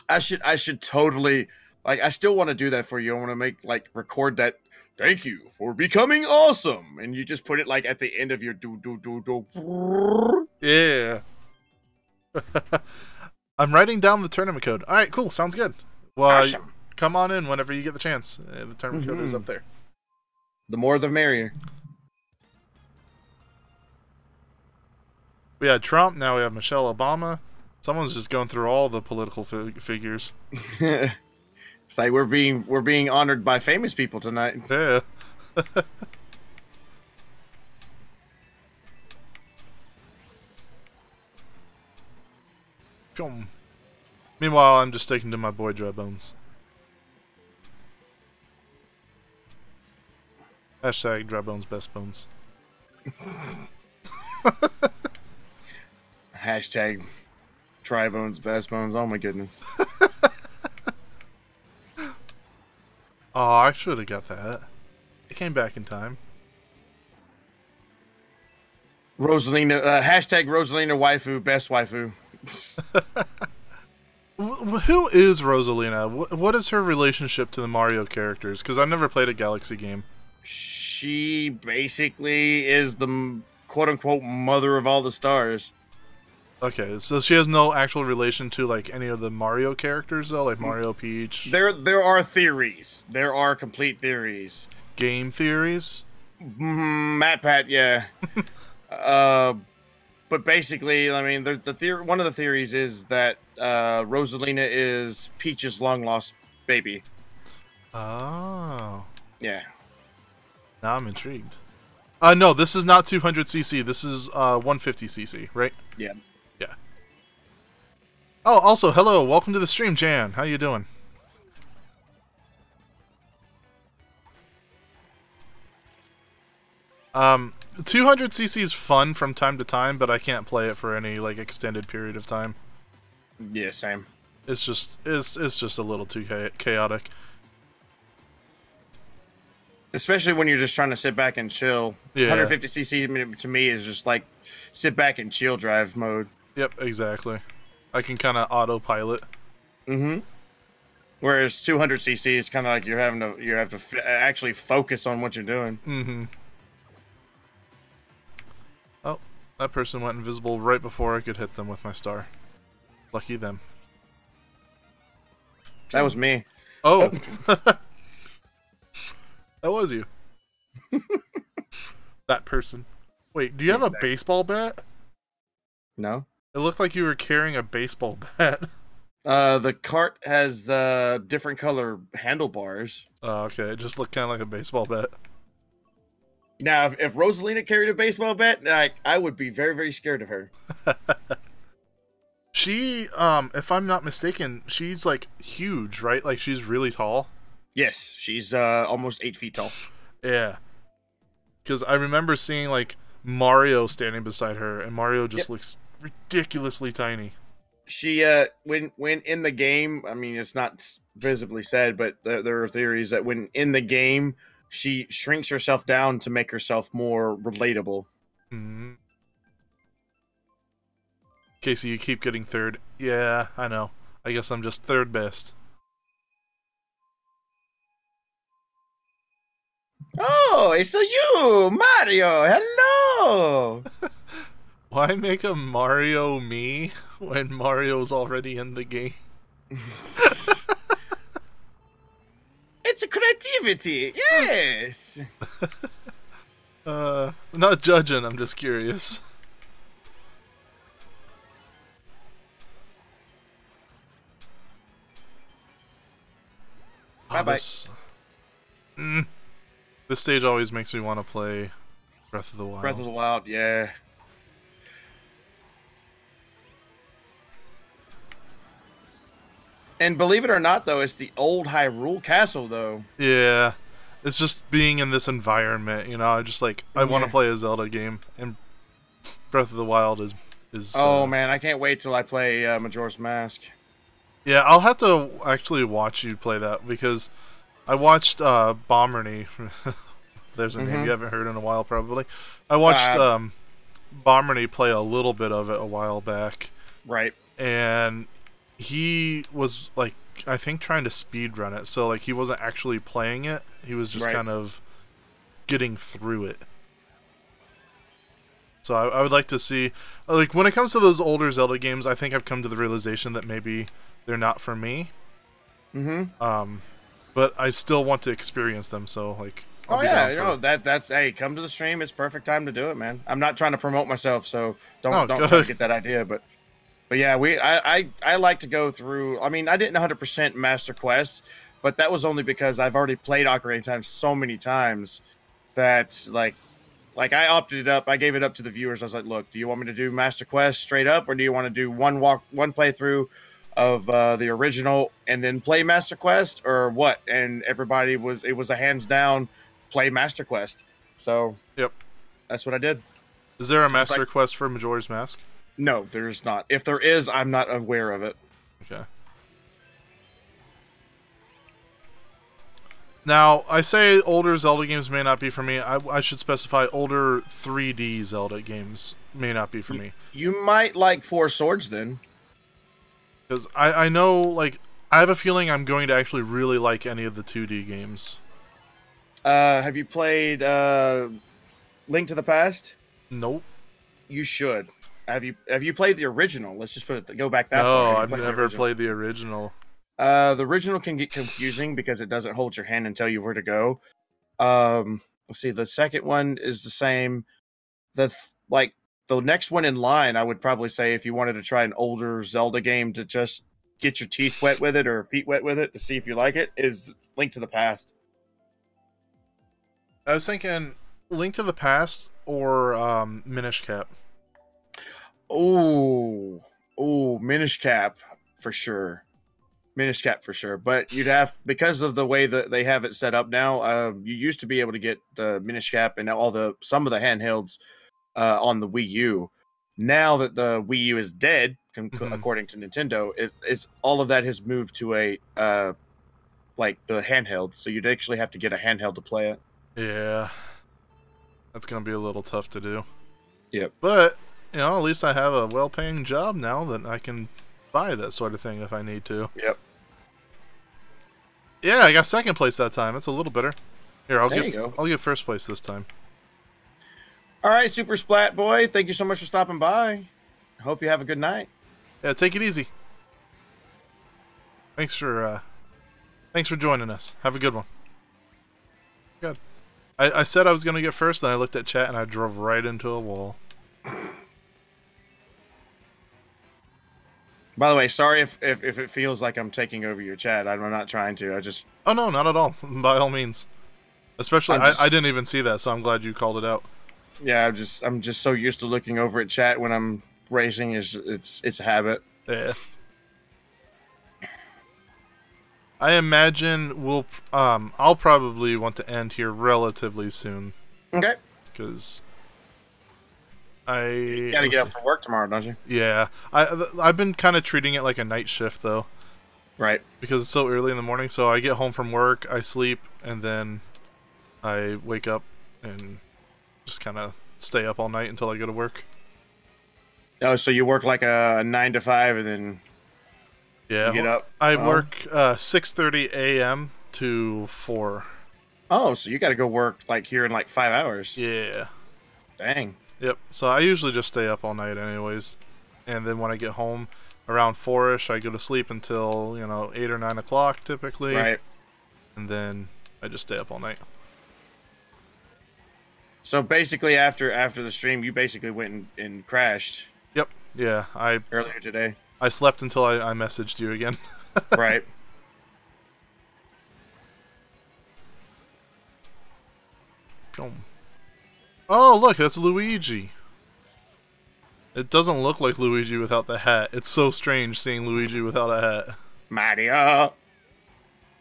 I should totally, like, I still want to do that for you. I want to record that. Thank you for becoming awesome, and you just put it like at the end of your do. Yeah. I'm writing down the tournament code. All right, cool. Sounds good. Well, awesome. Come on in whenever you get the chance. The tournament code is up there. The more the merrier. We had Trump. Now we have Michelle Obama. Someone's just going through all the political figures. It's like we're being honored by famous people tonight. Yeah. Meanwhile, I'm just sticking to my boy Dry Bones. Hashtag Dry Bones Best Bones. Hashtag try bones, best bones. Oh my goodness. Oh, I should have got that. It came back in time. Rosalina, hashtag Rosalina waifu, best waifu. Who is Rosalina? What is her relationship to the Mario characters? Because I've never played a Galaxy game. She basically is the quote-unquote mother of all the stars. Okay, so she has no actual relation to like any of the Mario characters though, like Mario, Peach. There are theories. There are complete theories. Game theories. Matt Pat, yeah. But basically, I mean, one of the theories is that Rosalina is Peach's long-lost baby. Oh. Yeah. Now I'm intrigued. No, this is not 200cc. This is 150cc, right? Yeah. Yeah. Oh, also, hello. Welcome to the stream, Jan. How you doing? Um, 200cc is fun from time to time, but I can't play it for any like extended period of time. Yeah, same. It's just a little too chaotic. Especially when you're just trying to sit back and chill. Yeah. 150cc to me is just like sit back and chill drive mode. Yep, exactly. I can kind of autopilot. Mm-hmm. Whereas 200cc is kind of like you have to actually focus on what you're doing. Mm-hmm. Oh, that person went invisible right before I could hit them with my star. Lucky them. That was me. Oh. That was you. That person. Wait, do you have a baseball bat? No. It looked like you were carrying a baseball bat. The cart has different color handlebars. Oh, okay. It just looked kind of like a baseball bat. Now, if Rosalina carried a baseball bat, I would be very, very scared of her. She, if I'm not mistaken, she's like huge, right? Like she's really tall. Yes, she's almost 8 feet tall. Yeah. Because I remember seeing like Mario standing beside her, and Mario just looks ridiculously tiny. She, when in the game, I mean, it's not visibly said, but there are theories that when in the game, she shrinks herself down to make herself more relatable. Mm-hmm. Casey, you keep getting third. Yeah, I know. I guess I'm just third best. Oh, it's you, Mario. Hello. Why make a Mario me when Mario's already in the game? It's a creativity, yes. I'm not judging, I'm just curious. Bye-bye. This stage always makes me want to play Breath of the Wild. Breath of the Wild, yeah. And believe it or not, though, it's the old Hyrule Castle, though. Yeah. It's just being in this environment, you know, I just like, I want to play a Zelda game, and Breath of the Wild is oh, man, I can't wait till I play Majora's Mask. Yeah, I'll have to actually watch you play that, because I watched Bomberny. There's a name you haven't heard in a while, probably. I watched Bomberny play a little bit of it a while back. Right. And he was, like, I think trying to speedrun it. So, like, he wasn't actually playing it. He was just kind of getting through it. So I would like to see... Like, when it comes to those older Zelda games, I think I've come to the realization that maybe they're not for me. Mm-hmm. But I still want to experience them, so, like... Oh yeah, you know, that's hey, come to the stream. It's perfect time to do it, man. I'm not trying to promote myself, so don't try to get that idea. But yeah, I like to go through. I mean, I didn't 100% Master Quest, but that was only because I've already played Ocarina of Time so many times that like I opted it up. I gave it up to the viewers. I was like, look, do you want me to do Master Quest straight up, or do you want to do one playthrough of the original and then play Master Quest, or what? And everybody was a hands down play Master Quest. So yep, that's what I did. Is there a Master Quest for Majora's Mask? No, there's not. If there is, I'm not aware of it. Okay. Now, I say older Zelda games may not be for me. I should specify older 3D Zelda games may not be for me. You might like Four Swords then. Because I know, like, I have a feeling I'm going to actually really like any of the 2D games. Have you played Link to the Past? Nope. You should. Have you played the original? Let's just go back that no, far. I've never played the original. The original can get confusing because it doesn't hold your hand and tell you where to go. Let's see. The second one is the same. The next one in line, I would probably say if you wanted to try an older Zelda game to just get your teeth wet with it or feet wet with it to see if you like it, is Link to the Past. I was thinking Link to the Past or Minish Cap. Oh, Minish Cap for sure. Minish Cap for sure. But you'd have, because of the way that they have it set up now, you used to be able to get the Minish Cap and some of the handhelds on the Wii U. Now that the Wii U is dead, according to Nintendo, it's all of that has moved to a like the handheld. So you'd actually have to get a handheld to play it. Yeah, that's gonna be a little tough to do. Yep. But you know, at least I have a well-paying job now that I can buy that sort of thing if I need to. Yep. Yeah, I got second place that time. That's a little better. Here, I'll get first place this time. All right, Super Splat Boy. Thank you so much for stopping by. I hope you have a good night. Yeah, take it easy. Thanks for joining us. Have a good one. Good. I said I was gonna get first, then I looked at chat and I drove right into a wall. By the way, sorry if it feels like I'm taking over your chat. I'm not trying to. Oh no, not at all. By all means. Especially, I didn't even see that, so I'm glad you called it out. Yeah, I'm just so used to looking over at chat when I'm racing. It's a habit. Yeah. I imagine I'll probably want to end here relatively soon. Okay. Because you gotta get up for work tomorrow, don't you? Yeah. I've been kind of treating it like a night shift though. Right. Because it's so early in the morning, so I get home from work, I sleep, and then I wake up and just kind of stay up all night until I go to work. Oh, so you work like a 9 to 5 and then you get up? I work 6:30 a.m. to 4. Oh, so you got to go work like here in like 5 hours. Yeah. Dang. Yep. So I usually just stay up all night anyways. And then when I get home around 4-ish, I go to sleep until, 8 or 9 o'clock typically. Right. And then I just stay up all night. So basically after the stream, you basically went and crashed. Yep. Yeah. Earlier today. I slept until I messaged you again. Right. Oh, look, that's Luigi. It doesn't look like Luigi without the hat. It's so strange seeing Luigi without a hat. Mario.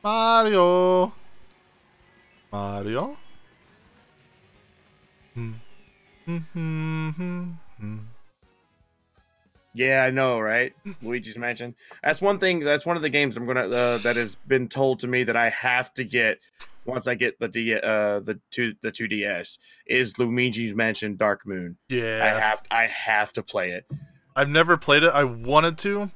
Mario. Mario. Yeah, I know, right? Luigi's Mansion. That's one thing. That's one of the games I'm gonna that has been told to me that I have to get once I get the 2DS is Luigi's Mansion Dark Moon. Yeah, I have to play it. I've never played it. I wanted to.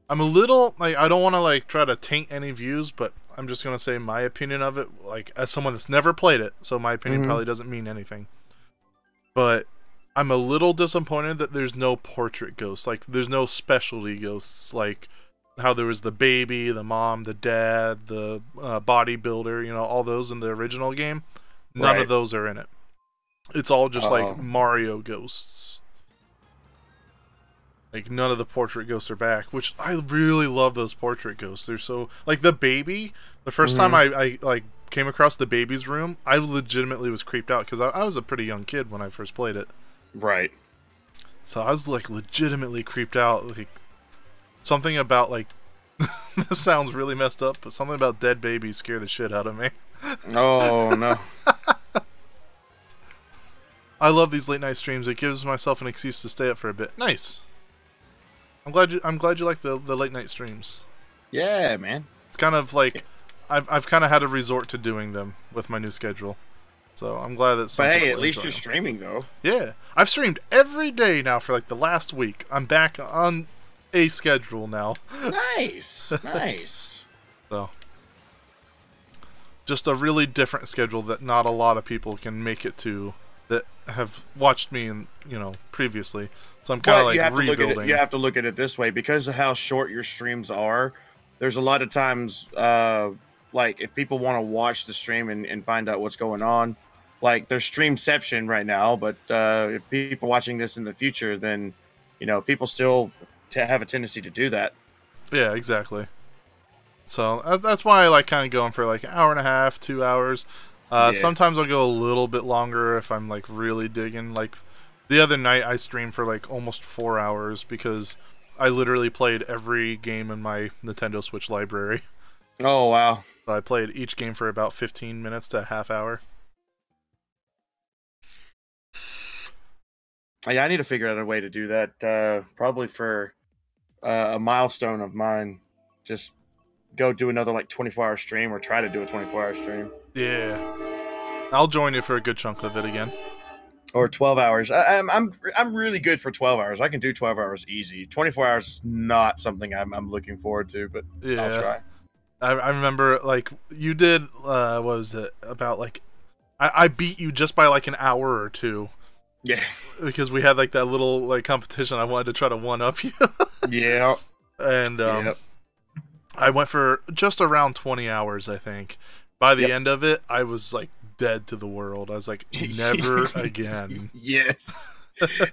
I'm a little like I don't want to like try to taint any views, but I'm just gonna say my opinion of it. Like as someone that's never played it, so my opinion probably doesn't mean anything. But I'm a little disappointed that there's no portrait ghosts. Like, there's no specialty ghosts. Like, how there was the baby, the mom, the dad, the bodybuilder, all those in the original game. None of those are in it. It's all just, like, Mario ghosts. Like, none of the portrait ghosts are back. Which, I really love those portrait ghosts. They're so... Like, the baby, the first time I came across the baby's room, I legitimately was creeped out. Because I was a pretty young kid when I first played it. Right. So I was like legitimately creeped out. Like something about like this sounds really messed up, but something about dead babies scare the shit out of me. Oh no. I love these late night streams. It gives myself an excuse to stay up for a bit. Nice. I'm glad you like the late night streams. Yeah, man. It's kind of like I've kind of had to resort to doing them with my new schedule. So I'm glad that some But hey, people at least enjoy you're them. streaming though. Yeah, I've streamed every day now for like the last week. I'm back on a schedule now. Nice, nice. So just a really different schedule that not a lot of people can make it to that have watched me and previously. So I'm kind of like rebuilding. You have to look at it this way because of how short your streams are. There's a lot of times, like if people want to watch the stream and find out what's going on, like there's streamception right now. But if people watching this in the future, then people still have a tendency to do that. Yeah, exactly. So that's why I like kind of going for like an hour and a half, 2 hours. Yeah. Sometimes I'll go a little bit longer if I'm like really digging. Like the other night I streamed for like almost 4 hours because I literally played every game in my Nintendo Switch library. Oh, wow. So I played each game for about 15 minutes to a half hour. Yeah, I need to figure out a way to do that. Probably for a milestone of mine. Just go do another like 24-hour stream or try to do a 24-hour stream. Yeah. I'll join you for a good chunk of it again. Or 12 hours. I'm really good for 12 hours. I can do 12 hours easy. 24 hours is not something I'm looking forward to, but Yeah. I'll try. I remember like you did what was it about like I beat you just by like an hour or two. Yeah. Because we had like that little like competition. I wanted to try to one up you. Yeah. And Yep. I went for just around 20 hours, I think. By the end of it, I was like dead to the world. I was like, never again. Yes.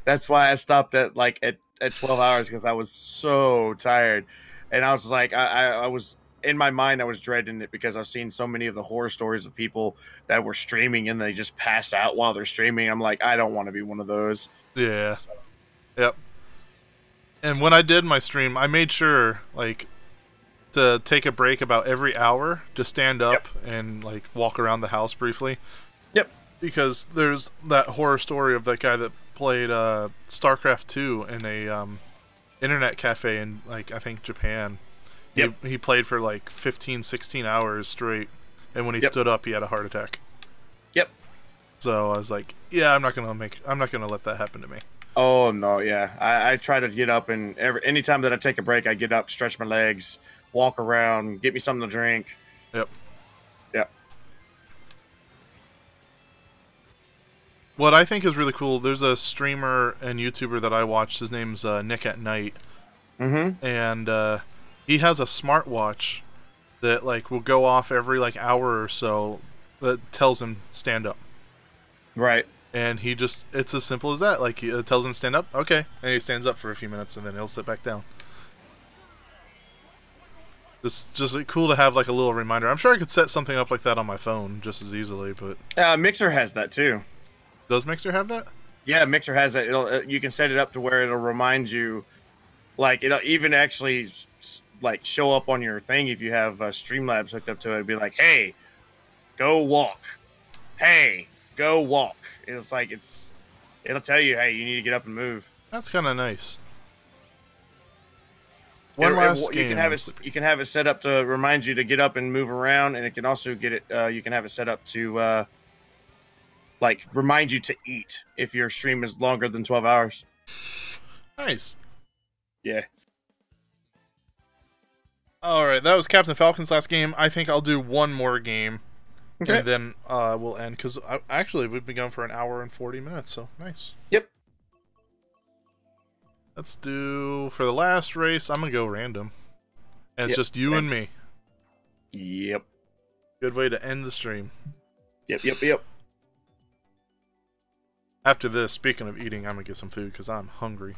That's why I stopped at 12 hours because I was so tired. And I was like, I was in my mind, I was dreading it because I've seen so many of the horror stories of people that were streaming and they just pass out while they're streaming. I'm like, I don't want to be one of those. Yeah. Yep. And when I did my stream, I made sure like to take a break about every hour to stand up and like walk around the house briefly. Yep. Because there's that horror story of that guy that played StarCraft 2 in a internet cafe in like I think Japan. Yep. He played for like 15, 16 hours straight, and when he stood up, he had a heart attack. Yep. So I was like, yeah, I'm not gonna let that happen to me. Oh no, yeah. I try to get up and anytime that I take a break, I get up, stretch my legs, walk around, get me something to drink. Yep. Yep. What I think is really cool, there's a streamer and YouTuber that I watch. His name's Nick at Night. Mm-hmm. And he has a smartwatch that like will go off every like hour or so that tells him stand up. Right. And he just, it's as simple as that. Like, it tells him to stand up, okay. And he stands up for a few minutes, and then he'll sit back down. Just cool to have, like, a little reminder. I'm sure I could set something up like that on my phone just as easily, but... Mixer has that, too. Does Mixer have that? Yeah, Mixer has that. You can set it up to where it'll remind you, like, it'll even actually, like, show up on your thing if you have Streamlabs hooked up to it. It'll be like, hey, go walk. Hey, go walk. It's like it'll tell you, hey, you need to get up and move. That's kind of nice. You can have it set up to remind you to get up and move around, and it can also get it. You can have it set up to like remind you to eat if your stream is longer than 12 hours. Nice. Yeah. All right, that was Captain Falcon's last game. I think I'll do one more game. Okay. And then we'll end, because actually we've been going for an hour and 40 minutes, so nice. Yep. Let's do, for the last race, I'm going to go random. And it's just you and me. Yep. Good way to end the stream. Yep. After this, speaking of eating, I'm going to get some food, because I'm hungry.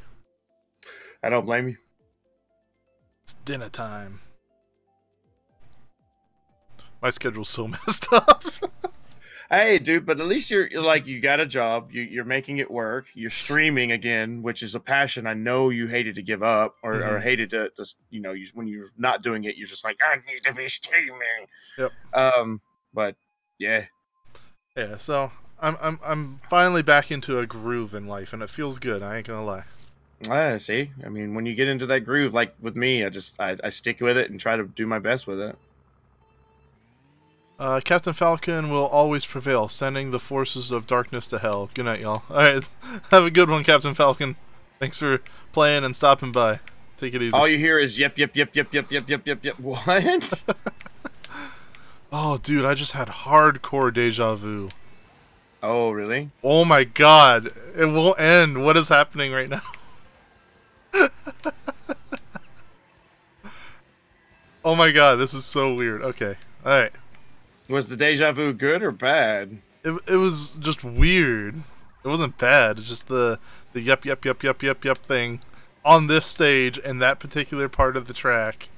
I don't blame you. It's dinner time. My schedule's so messed up. Hey, dude, but at least you're like, you got a job. You're making it work. You're streaming again, which is a passion I know you hated to give up or hated to just, when you're not doing it, you're just like, I need to be streaming. Yep. But yeah. Yeah, so I'm finally back into a groove in life, and it feels good. I ain't gonna lie. See, I mean, when you get into that groove, like with me, I stick with it and try to do my best with it. Captain Falcon will always prevail, sending the forces of darkness to hell. Good night, y'all. Alright, have a good one, Captain Falcon. Thanks for playing and stopping by. Take it easy. All you hear is yep, yep, yep, yep, yep, yep, yep, yep, yep. What? Oh, dude, I just had hardcore deja vu. Oh, really? Oh my god. It won't end. What is happening right now? Oh my god, this is so weird. Okay. Alright. Was the deja vu good or bad? It was just weird. It wasn't bad. It's just the yep, yep, yep, yep, yep, yep thing on this stage and that particular part of the track.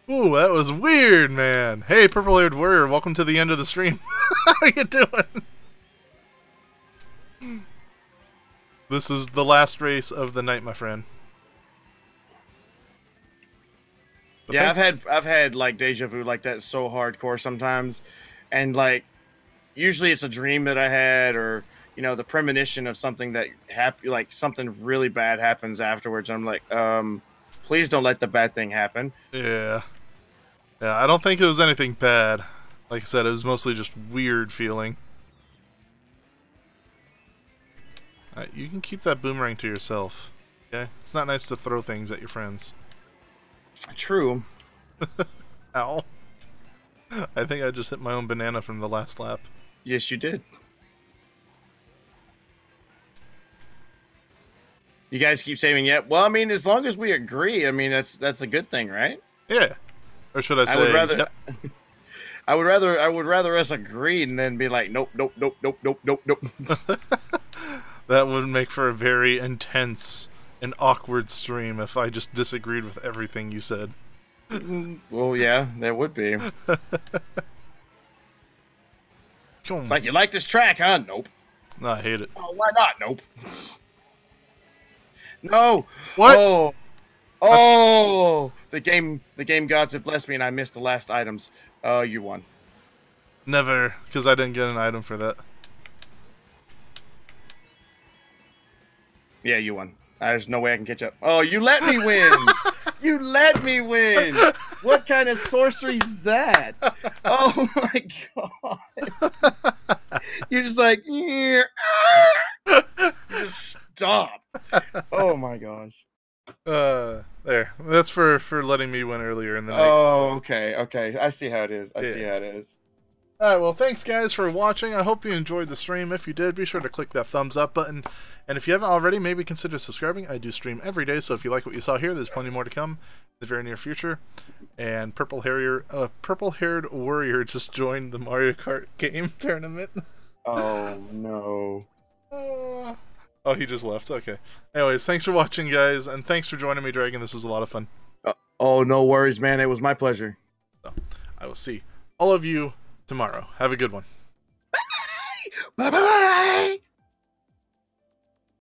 Ooh, that was weird, man. Hey, purple-haired warrior, welcome to the end of the stream. How are you doing? This is the last race of the night, my friend. But yeah, thanks. I've had like deja vu like that so hardcore sometimes, and like usually it's a dream that I had, or you know, the premonition of something that like something really bad happens afterwards. I'm like, please don't let the bad thing happen. Yeah. Yeah, I don't think it was anything bad. Like I said, it was mostly just weird feeling. Alright, you can keep that boomerang to yourself. Okay? It's not nice to throw things at your friends. True. Ow. I think I just hit my own banana from the last lap. Yes, you did. You guys keep saying yeah. Well, I mean, as long as we agree, I mean, that's a good thing, right? Yeah. Or should I say? I would rather. Yep. I would rather us agree and then be like, nope, nope, nope, nope, nope, nope, nope. That would make for a very intense and awkward stream if I just disagreed with everything you said. Well, yeah, that would be. It's like, you like this track, huh? Nope. No, I hate it. Oh, why not? Nope. No. What? Oh. Oh. The game gods have blessed me, and I missed the last items. You won. Never, because I didn't get an item for that. Yeah, you won. There's no way I can catch up. Oh, you let me win! You let me win! What kind of sorcery is that? Oh my god! You're just like, yeah. Just stop. Oh my gosh. There. That's for letting me win earlier in the night. Oh, okay, okay. I see how it is. I see how it is. Alright, well, thanks guys for watching. I hope you enjoyed the stream. If you did, be sure to click that thumbs up button. And if you haven't already, maybe consider subscribing. I do stream every day, so if you like what you saw here, there's plenty more to come in the very near future. And purple-haired warrior just joined the Mario Kart game tournament. Oh, no. Oh, he just left. Okay. Anyways, thanks for watching, guys, and thanks for joining me, Dragon. This was a lot of fun. Oh, no worries, man. It was my pleasure. So, I will see all of you tomorrow. Have a good one. Bye. Bye-bye.